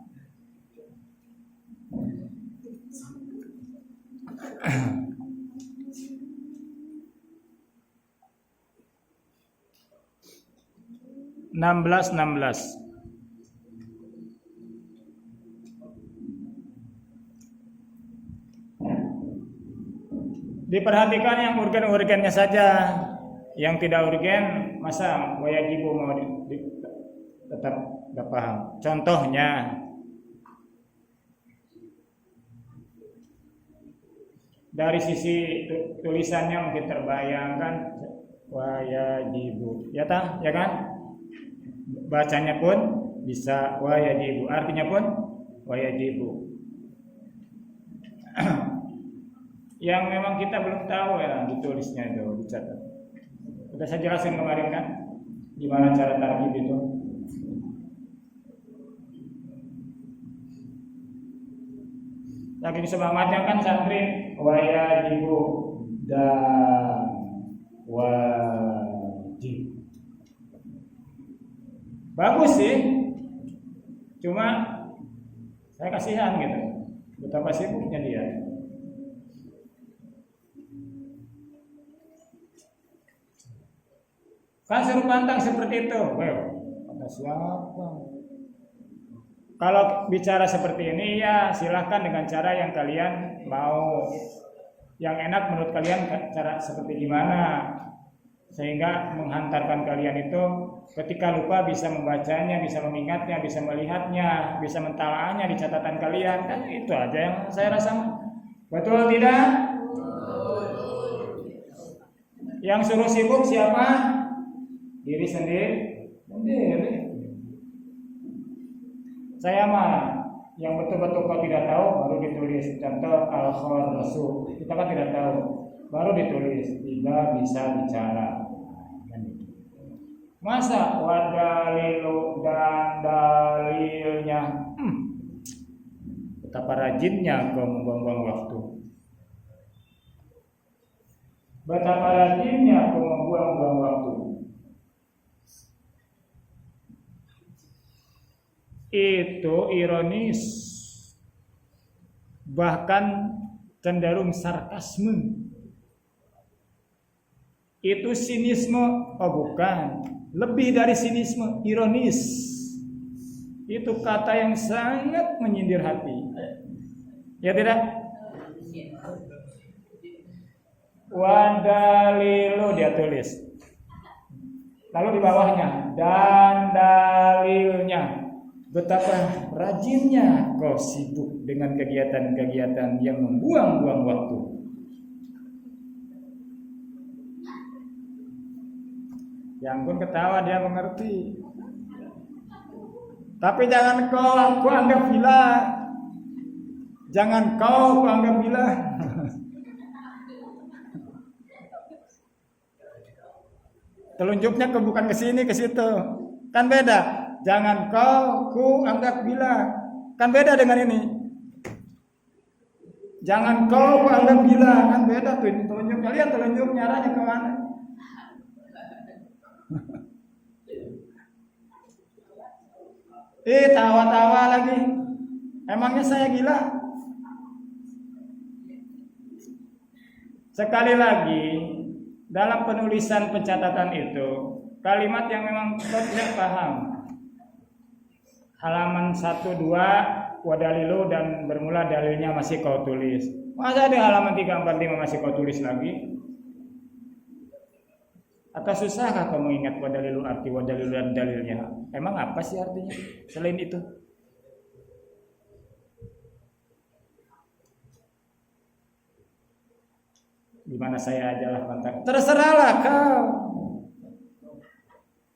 Enam belas. Diperhatikan yang urgen-urgennya saja, yang tidak urgen masa wajibu mau tetap gak paham. Contohnya dari sisi tulisannya mungkin terbayangkan wajibu, ya tak? Ya kan? Bacanya pun bisa wajibu, artinya pun wajibu. Yang memang kita belum tahu ya ditulisnya itu, dicatat. Sudah saya jelasin kemarin kan, gimana cara tarkib itu. Saking semangatnya kan santri wajibu dan wajib. Bagus sih, cuma saya kasihan gitu, betapa sibuknya dia. Kan suruh pantang seperti itu. Kata siapa? Kalau bicara seperti ini ya silahkan dengan cara yang kalian mau. Yang enak menurut kalian cara seperti gimana? Sehingga menghantarkan kalian itu ketika lupa bisa membacanya, bisa mengingatnya, bisa melihatnya, bisa mentalaahnya di catatan kalian. Kan itu aja yang saya rasa. Betul tidak? Yang suruh sibuk siapa? Diri sendiri. Saya mah yang betul-betul kau tidak tahu baru ditulis. Contoh al-khorsu, kita kan tidak tahu, baru ditulis. Tidak bisa bicara. Masa wadalilu dan dalilnya? Betapa rajinnya kau membuang-buang waktu. Betapa rajinnya kau membuang-buang waktu. Itu ironis, bahkan cenderung sarkasme. Itu sinisme, oh bukan, lebih dari sinisme, ironis. Itu kata yang sangat menyindir hati. Ya tidak? Wadalilu dia tulis. Lalu di bawahnya dan dalilnya. Betapa rajinnya kau sibuk dengan kegiatan-kegiatan yang membuang-buang waktu. Yang pun ketawa dia mengerti. Tapi jangan kau aku anggap gila. Jangan kau aku anggap gila. Telunjuknya bukan ke sini ke situ. Kan beda. Jangan kau ku anggap gila. Kan beda dengan ini. Jangan kau ku anggap gila. Kan beda tuh ini telunjuk. Kalian telunjuk arahnya ke mana? Tawa-tawa lagi. Emangnya saya gila? Sekali lagi, dalam penulisan pencatatan itu kalimat yang memang kau tidak paham. Halaman 1, 2 wadalilu dan bermula dalilnya masih kau tulis. Masa di halaman 3, 4, 5 masih kau tulis lagi? Atau susahkah kau mengingat wadalilu, arti wadalilu dan dalilnya? Emang apa sih artinya selain itu? Gimana saya ajalah kontak? Terserahlah kau.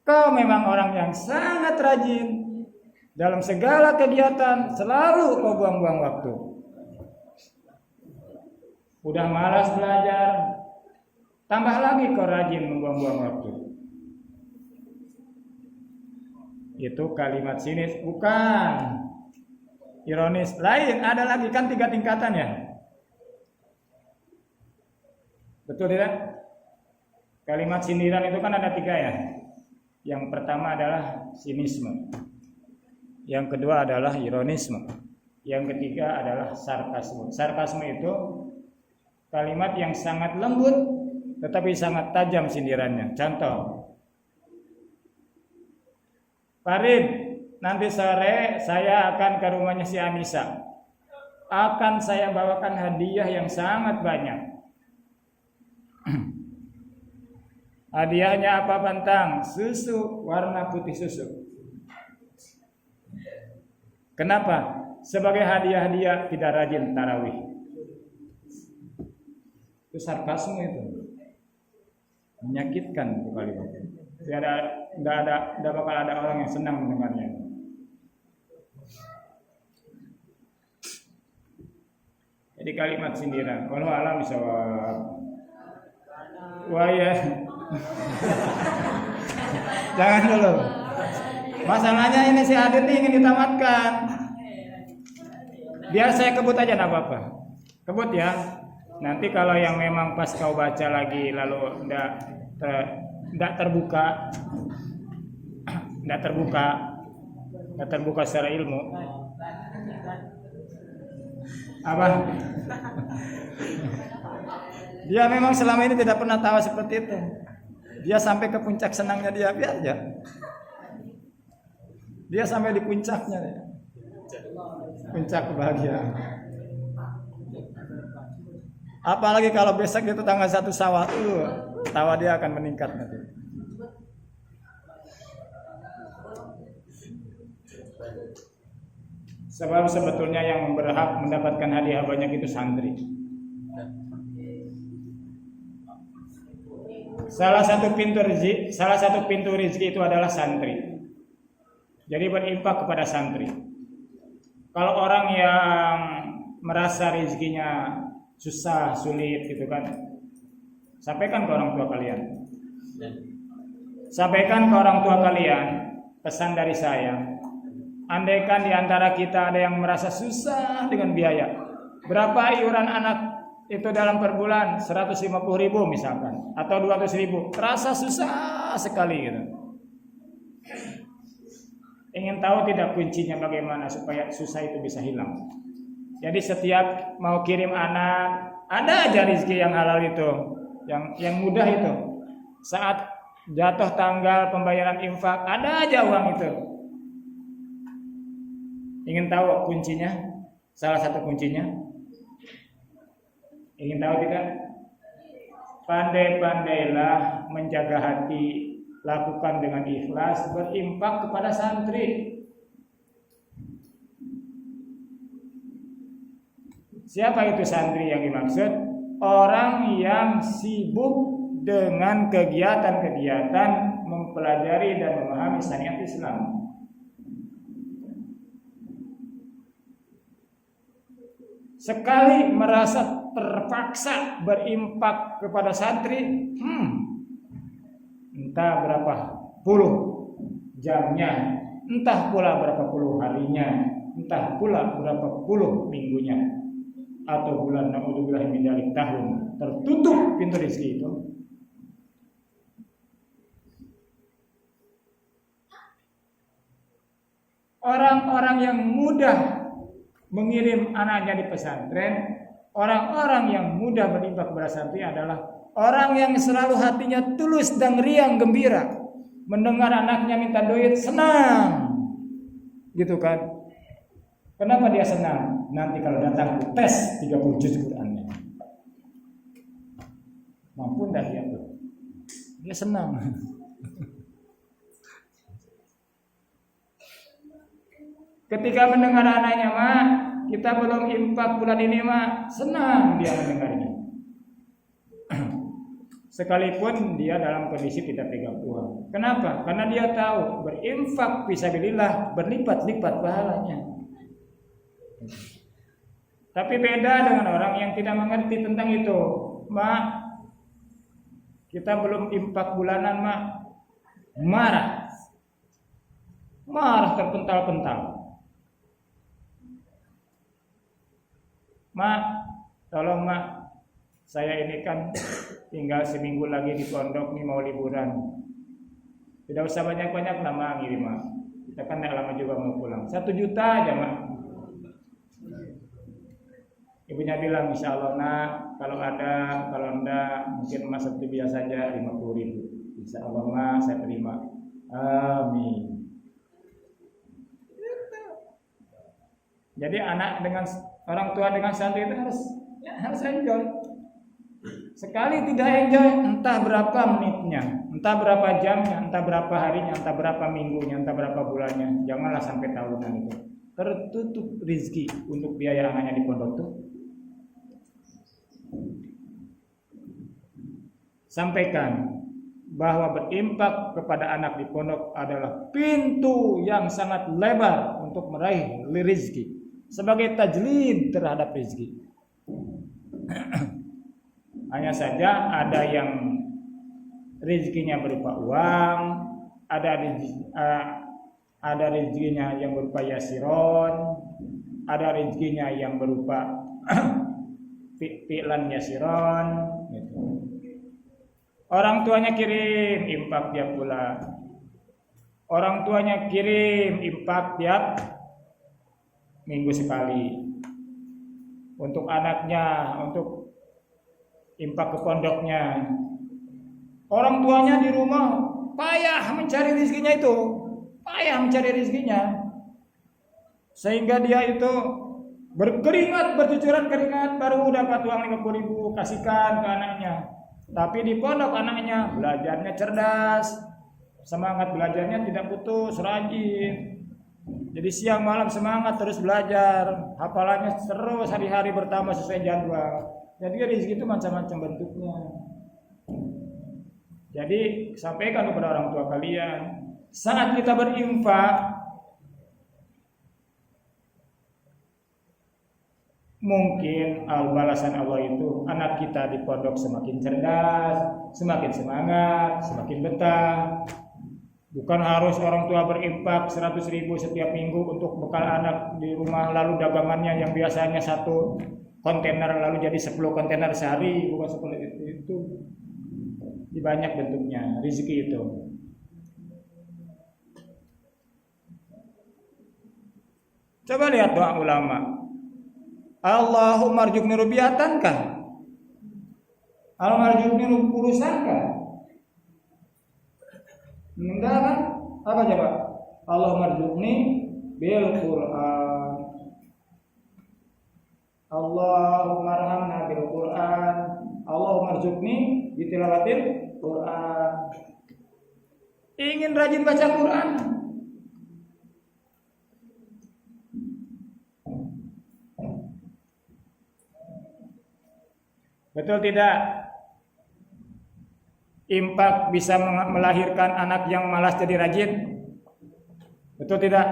Kau memang orang yang sangat rajin. Dalam segala kegiatan selalu kau buang-buang waktu. Udah malas belajar, tambah lagi kau rajin membuang-buang waktu. Itu kalimat sinis, bukan ironis. Lain, ada lagi kan 3 tingkatan ya. Betul tidak? Kalimat sindiran itu kan ada 3 ya. Yang pertama adalah sinisme. Yang kedua adalah ironisme. Yang ketiga adalah sarkasme. Sarkasme itu kalimat yang sangat lembut tetapi sangat tajam sindirannya. Contoh, Farid, nanti sore saya akan ke rumahnya si Anissa. Akan saya bawakan hadiah yang sangat banyak. Hadiahnya apa Bantang? Susu warna putih susu. Kenapa? Sebagai hadiah dia tidak rajin tarawih. Itu sarkasme itu. Menyakitkan itu kalimat. Tidak bakal ada orang yang senang mendengarnya. Jadi kalimat sindiran. Walau alam bisawab. Wah ya. Jangan dulu. Masalahnya ini si Adit nih ingin ditamatkan. Biar saya kebut aja enggak apa-apa. Kebut ya. Nanti kalau yang memang pas kau baca lagi lalu enggak terbuka secara ilmu. Apa? Dia memang selama ini tidak pernah tahu seperti itu. Dia sampai ke puncak senangnya dia, biar aja. Dia sampai di puncaknya dia. Puncak kebahagiaan. Apalagi kalau besok itu tanggal 1 Syawal, tawa dia akan meningkat nanti. Sebab sebetulnya yang berhak mendapatkan hadiah banyak itu santri. Salah satu pintu rezeki itu adalah santri. Jadi berinfak kepada santri. Kalau orang yang merasa rezekinya susah, sulit gitu kan, sampaikan ke orang tua kalian. Sampaikan ke orang tua kalian pesan dari saya. Andaikan di antara kita ada yang merasa susah dengan biaya, berapa iuran anak itu dalam per bulan? 150.000 misalkan, atau 200.000, terasa susah sekali gitu. Ingin tahu tidak kuncinya bagaimana supaya susah itu bisa hilang? Jadi setiap mau kirim anak, ada aja rezeki yang halal itu, yang mudah itu. Saat jatuh tanggal pembayaran infak, ada aja uang itu. Ingin tahu kuncinya? Salah satu kuncinya? Ingin tahu tidak? Pandai-pandailah menjaga hati, lakukan dengan ikhlas, berinfak kepada santri. Siapa itu santri yang dimaksud? Orang yang sibuk dengan kegiatan-kegiatan mempelajari dan memahami syariat Islam. Sekali merasa terpaksa berimpak kepada santri, entah berapa puluh jamnya, entah pula berapa puluh harinya, entah pula berapa puluh minggunya, atau bulan naudzubillah min dzalik tahun, tertutup pintu rezeki itu. Orang-orang yang mudah mengirim anaknya di pesantren, orang-orang yang mudah berinfak kepada santri adalah orang yang selalu hatinya tulus dan riang gembira mendengar anaknya minta duit senang, gitu kan? Kenapa dia senang? Nanti kalau datang tes 30 juz Qurannya, mampu enggak dia tuh? Dia senang. Ketika mendengar anaknya, mak, kita belum infak bulan ini, mak, senang dia mendengarnya. Sekalipun dia dalam kondisi tidak pegang uang. Kenapa? Karena dia tahu berinfak fisabilillah berlipat-lipat pahalanya. Tapi beda dengan orang yang tidak mengerti tentang itu. Mak, kita belum infak bulanan, mak. Marah terpental-pental. Mak, tolong mak, saya ini kan tinggal seminggu lagi di pondok nih, mau liburan. Tidak usah banyak-banyak lah mak, ngirim mak. Kita kan tidak lama juga mau pulang. 1 juta aja mak. Ibunya bilang, insya Allah nak, kalau ada, kalau enggak mungkin emas seperti biasa saja 50.000. Insya Allah mak, saya terima. Amin. Jadi anak dengan orang tua dengan santri itu harus enjoy. Sekali tidak enjoy, entah berapa menitnya, entah berapa jamnya, entah berapa harinya, entah berapa minggunya, entah berapa bulannya, janganlah sampai tahunan itu tertutup rezeki untuk biaya anaknya di pondok tuh. Sampaikan bahwa berimpak kepada anak di pondok adalah pintu yang sangat lebar untuk meraih rezeki, sebagai tajlid terhadap rezeki. Hanya saja ada yang rezekinya berupa uang, ada rezekinya yang berupa yasiron, ada rezekinya yang berupa fi'lan yasiron, gitu. Orang tuanya kirim infak tiap bulan. Orang tuanya kirim infak tiap minggu sekali. Untuk anaknya, untuk infak ke pondoknya. Orang tuanya di rumah payah mencari rezekinya itu. Payah mencari rezekinya. Sehingga dia itu berkeringat, bercucuran keringat, baru dapat uang 50.000, kasihkan ke anaknya. Tapi di pondok anaknya belajarnya cerdas, semangat belajarnya tidak putus, rajin. Jadi siang malam semangat terus belajar, hafalannya terus hari-hari bertambah sesuai jadwal. Jadi rezeki itu macam-macam bentuknya. Jadi sampaikan kepada orang tua kalian, saat kita berinfak, mungkin balasan Allah itu anak kita di pondok semakin cerdas, semakin semangat, semakin betah. Bukan harus orang tua berinfak 100.000 setiap minggu untuk bekal anak di rumah, lalu dagangannya yang biasanya 1 kontainer lalu jadi 10 kontainer sehari. Bukan seperti itu. Di banyak bentuknya rezeki itu. Coba lihat doa ulama. Allahumma arzuqni rubiatan kah? Allahumma arzuqni urusan kah? Enggak kan? Apa coba? Allahumma arzuqni bil Quran. Allahumma arhamna bil Quran. Allahumma arzuqni bitilawatil Quran. Ingin rajin baca Quran. Betul tidak? Infak bisa melahirkan anak yang malas jadi rajin. Betul tidak?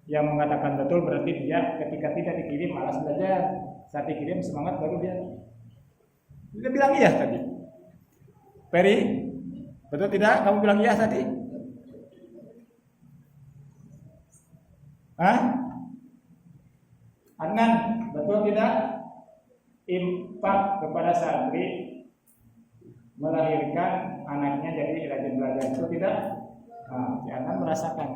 Yang mengatakan betul berarti dia ketika tidak dikirim malas belajar. Saat dikirim semangat baru dia. Dia bilang iya tadi. Peri, betul tidak? Kamu bilang iya tadi? Hah? Adnan, betul tidak? Infak kepada santri melahirkan anaknya jadi rajin belajar, itu tidak? Jangan merasakan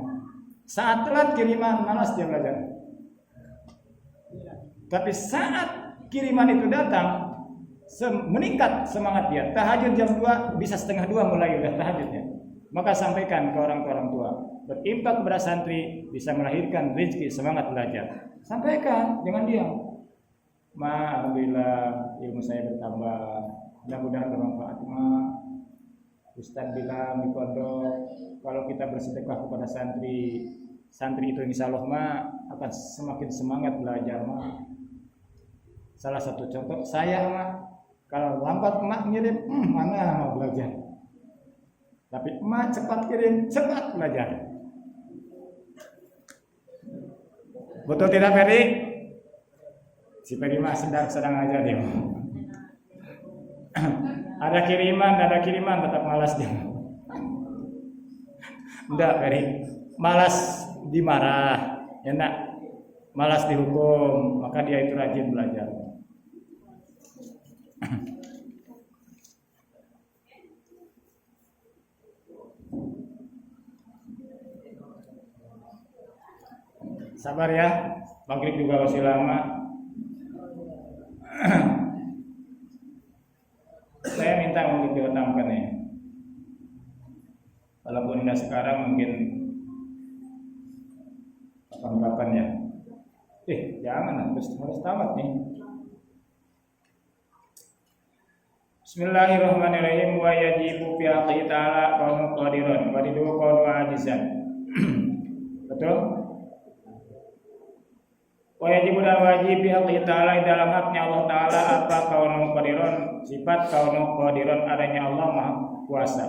saat telat kiriman malas dia belajar, tapi saat kiriman itu datang meningkat semangat dia. Tahajud jam 2 bisa setengah 2 mulai udah tahajudnya. Maka sampaikan ke orang tua, berinfak kepada santri bisa melahirkan rezeki semangat belajar. Sampaikan, jangan diam. Ma, alhamdulillah ilmu saya bertambah, mudah-mudahan bermanfaat. Ma, Ustaz bilang di pondok kalau kita bersedekah kepada santri, santri itu insya Allah ma akan semakin semangat belajar ma. Salah satu contoh saya ma, kalau lambat emak ngirim, mana mau belajar. Tapi emak cepat kirim, cepat belajar. Betul tidak Ferry? Si Ferry mah sedang aja dia. Ada kiriman tetap malas dia. Enggak Ferry, malas dimarah, enak. Malas dihukum, maka dia itu rajin belajar. Sabar ya, maghrib juga masih lama. Saya minta untuk diutamakan ya. Walaupun tidak sekarang mungkin kapan-kapan ya. Jangan harus tamat nih. Bismillahirrahmanirrahim. Wa yajibu fi haqqi ta'ala kaunu qadiran wa didu kaunu ajizan. Betul? Wa yajibu dan wajib fi haqqi ta'ala dalam haknya Allah Ta'ala apa kaunu qadiran, sifat kaunu qadiran adanya Allah Maha Kuasa.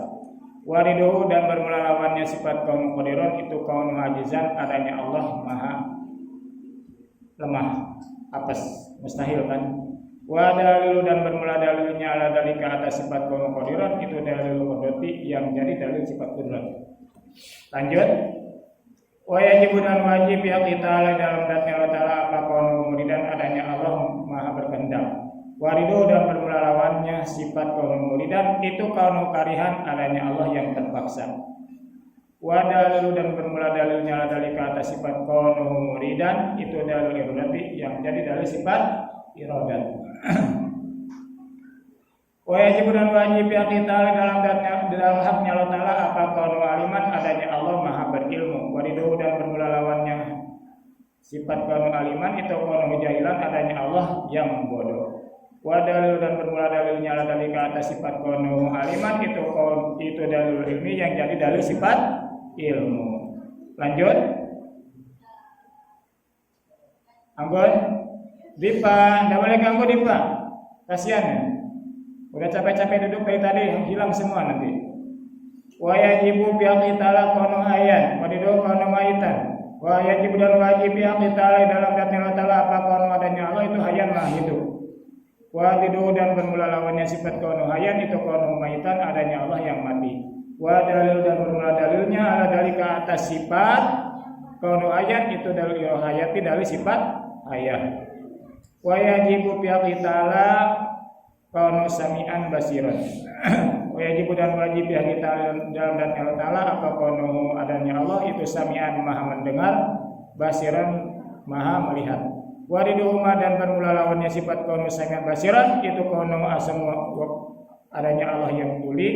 Wa didu dan bermula lawannya sifat kaunu qadiran itu kaunu ajizan adanya Allah Maha lemah, apes, mustahil kan? Wa dalilu dan bermula dalilnya ala dalika atas sifat kaunu qadiran itu dalil qudrati yang jadi dalil sifat qudrat. Lanjut. Wa yajibu dan wajib ya kita dalam zatnya Allah Ta'ala apa kaunu muridan adanya Allah Maha berkehendak. Wa ridu dan bermula lawannya sifat kaunu muridan itu kaunu karihan adanya Allah yang terpaksa. Wa dalilu dan bermula dalilnya ala dalika atas sifat kaunu muridan itu dalil iradati yang jadi dalil sifat iradat. Wa yajibu dan wajib ya kita dalam haknya Allah Ta'ala apa kaunu aliman adanya Allah Maha berilmu. Wa ridu dan bermula lawannya sifat kaunu aliman itu kaunu jahilan adanya Allah yang bodoh. Wa dalil dan bermula dalilnya ala dalika atas sifat kaunu aliman itu dalil ilmi yang jadi dalil sifat ilmu. Lanjut. Anggon Dipa, enggak boleh ganggu Dipa. Kasihan ya. Udah capek-capek duduk dari tadi, hilang semua nanti. Wa yajibu bi haqqi ta'ala kaunu hayyan wa didu kaunu maitan. Wa yajibu dan wajib bi haqqi ta'ala dalam zatnya Allah Ta'ala apa kaunu adanya Allah itu hayyan mah hidup. Wa didu dan bermula lawannya sifat kaunu hayyan itu kaunu maitan adanya Allah yang mati. Wa dalil dan bermula dalilnya ala dalika atas sifat kaunu hayyan itu dalil hayati dalil sifat hayah. Wa yajibu bi haqqi ta'ala kaunu sami'an basiran. Wa yajibu dan wajib ya kita dalam zatnya Allah Ta'ala apa kaunu adanya Allah itu sami'an maha mendengar, basiran maha melihat. Wa riduhuma dan bermula lawannya sifat kaunu sami'an basiran itu kaunu asam adanya Allah yang tuli,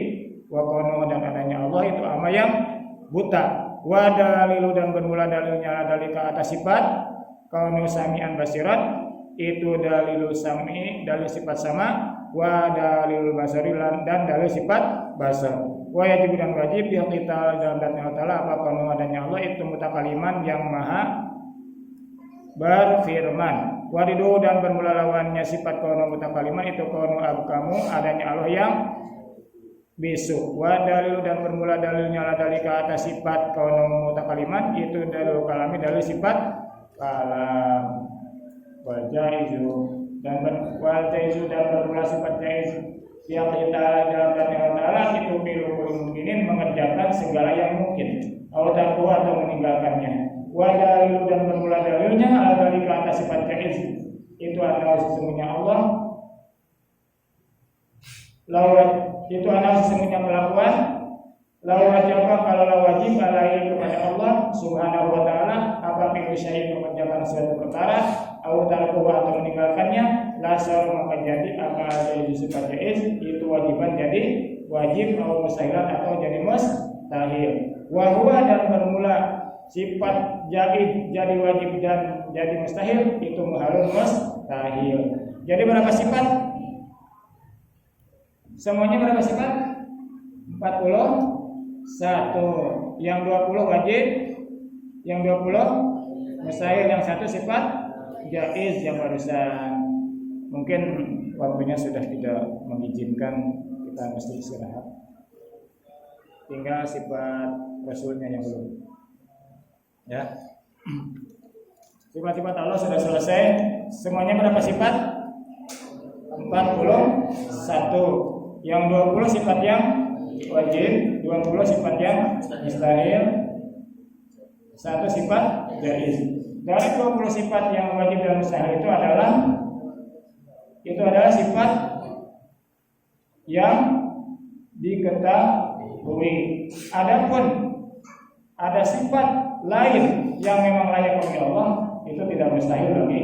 wa kaunu dan adanya Allah itu ama yang buta. Wa dalilu dan bermula dalilnya dalika atas sifat kaunu sami'an basiran itu dalilu sami dalil sifat sama wa dalil basari dan dalil sifat basar. Wa yajibu dan wajib ya kita dalam zatnya Allah Ta'ala apa kaunu adanya Allah itu mutakaliman yang maha berfirman. Wa ridu dan bermula lawannya sifat kaunu mutakaliman itu kaunu abkamu adanya Allah yang bisu. Wa dalil dan bermula dalilnya ala dalika atas sifat kaunu mutakaliman itu dalil kalami dalil sifat kalam. Wal jaizu dan bermula sifat jaiz yang kita dalam zatnya Allah Ta'ala itu bilul mungkinin mengerjakan segala yang mungkin atau meninggalkannya. Wa dalil dan bermula dalilnya ala dalika atas sifat jaiz itu adalah sesungguhnya Allah itu adalah sesungguhnya kelakuan kalau wajib alaihi kepada Allah Subhanahu wa Ta'ala apabila syai mengerjakan suatu perkara atau atau meninggalkannya lasar maka jadi apa dari sifat jaiz itu wajiban jadi wajib atau mustahilan atau jadi mustahil. Wa huwa dan bermula sifat jadi wajib dan jadi mustahil itu muhalun mustahil. Jadi berapa sifat? Semuanya berapa sifat? 41. Yang 20 wajib, yang 20 mustahil, yang satu sifat jaiz yang barusan. Mungkin waktunya sudah tidak mengizinkan, kita mesti istirahat. Tinggal sifat rasulnya yang belum. Ya. Sifat-sifat Allah sudah selesai. Semuanya berapa sifat? 41. Yang 20 sifat yang wajib, 20 sifat yang mustahil, satu sifat jaiz. Dari 20 sifat yang wajib dan mustahil itu adalah sifat yang diketahui. Adapun ada sifat lain yang memang layak bagi Allah, itu tidak mustahil bagi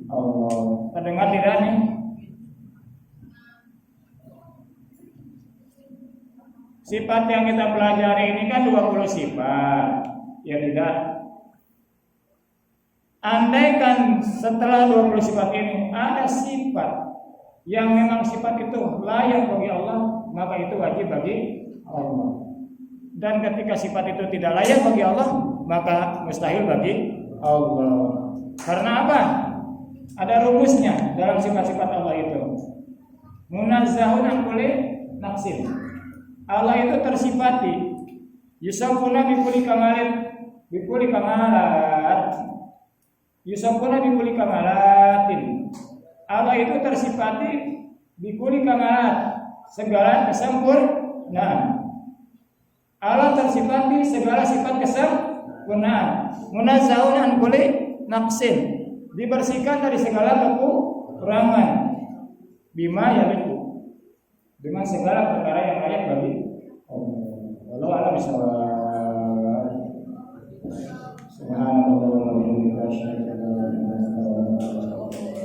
Allah. Terdengar tidak nih? Sifat yang kita pelajari ini kan 20 sifat. Ya tidak. Andaikan setelah 20 sifat ini ada sifat yang memang sifat itu layak bagi Allah, maka itu wajib bagi Allah. Dan ketika sifat itu tidak layak bagi Allah, maka mustahil bagi Allah. Karena apa? Ada rumusnya dalam sifat-sifat Allah itu. Munazzahun an kulli naqsin. Allah itu tersifati yusafuna bikuli kamalat. Yusafuna bikuli kamalatin. Allah itu tersifati bikuli kamalat, segala kesempurnaan. Allah tersifati segala sifat kesempurnaan. Munazzahun an kulli naqsin, dibersihkan dari segala kekurangan. Bima yaliku, dengan segala perkara yang layak bagi Allah. Wallahu a'lam bishawab. Subhanallah wa bihamdihi asyhadu an la ilaha illa anta astaghfiruka wa atubu ilaik.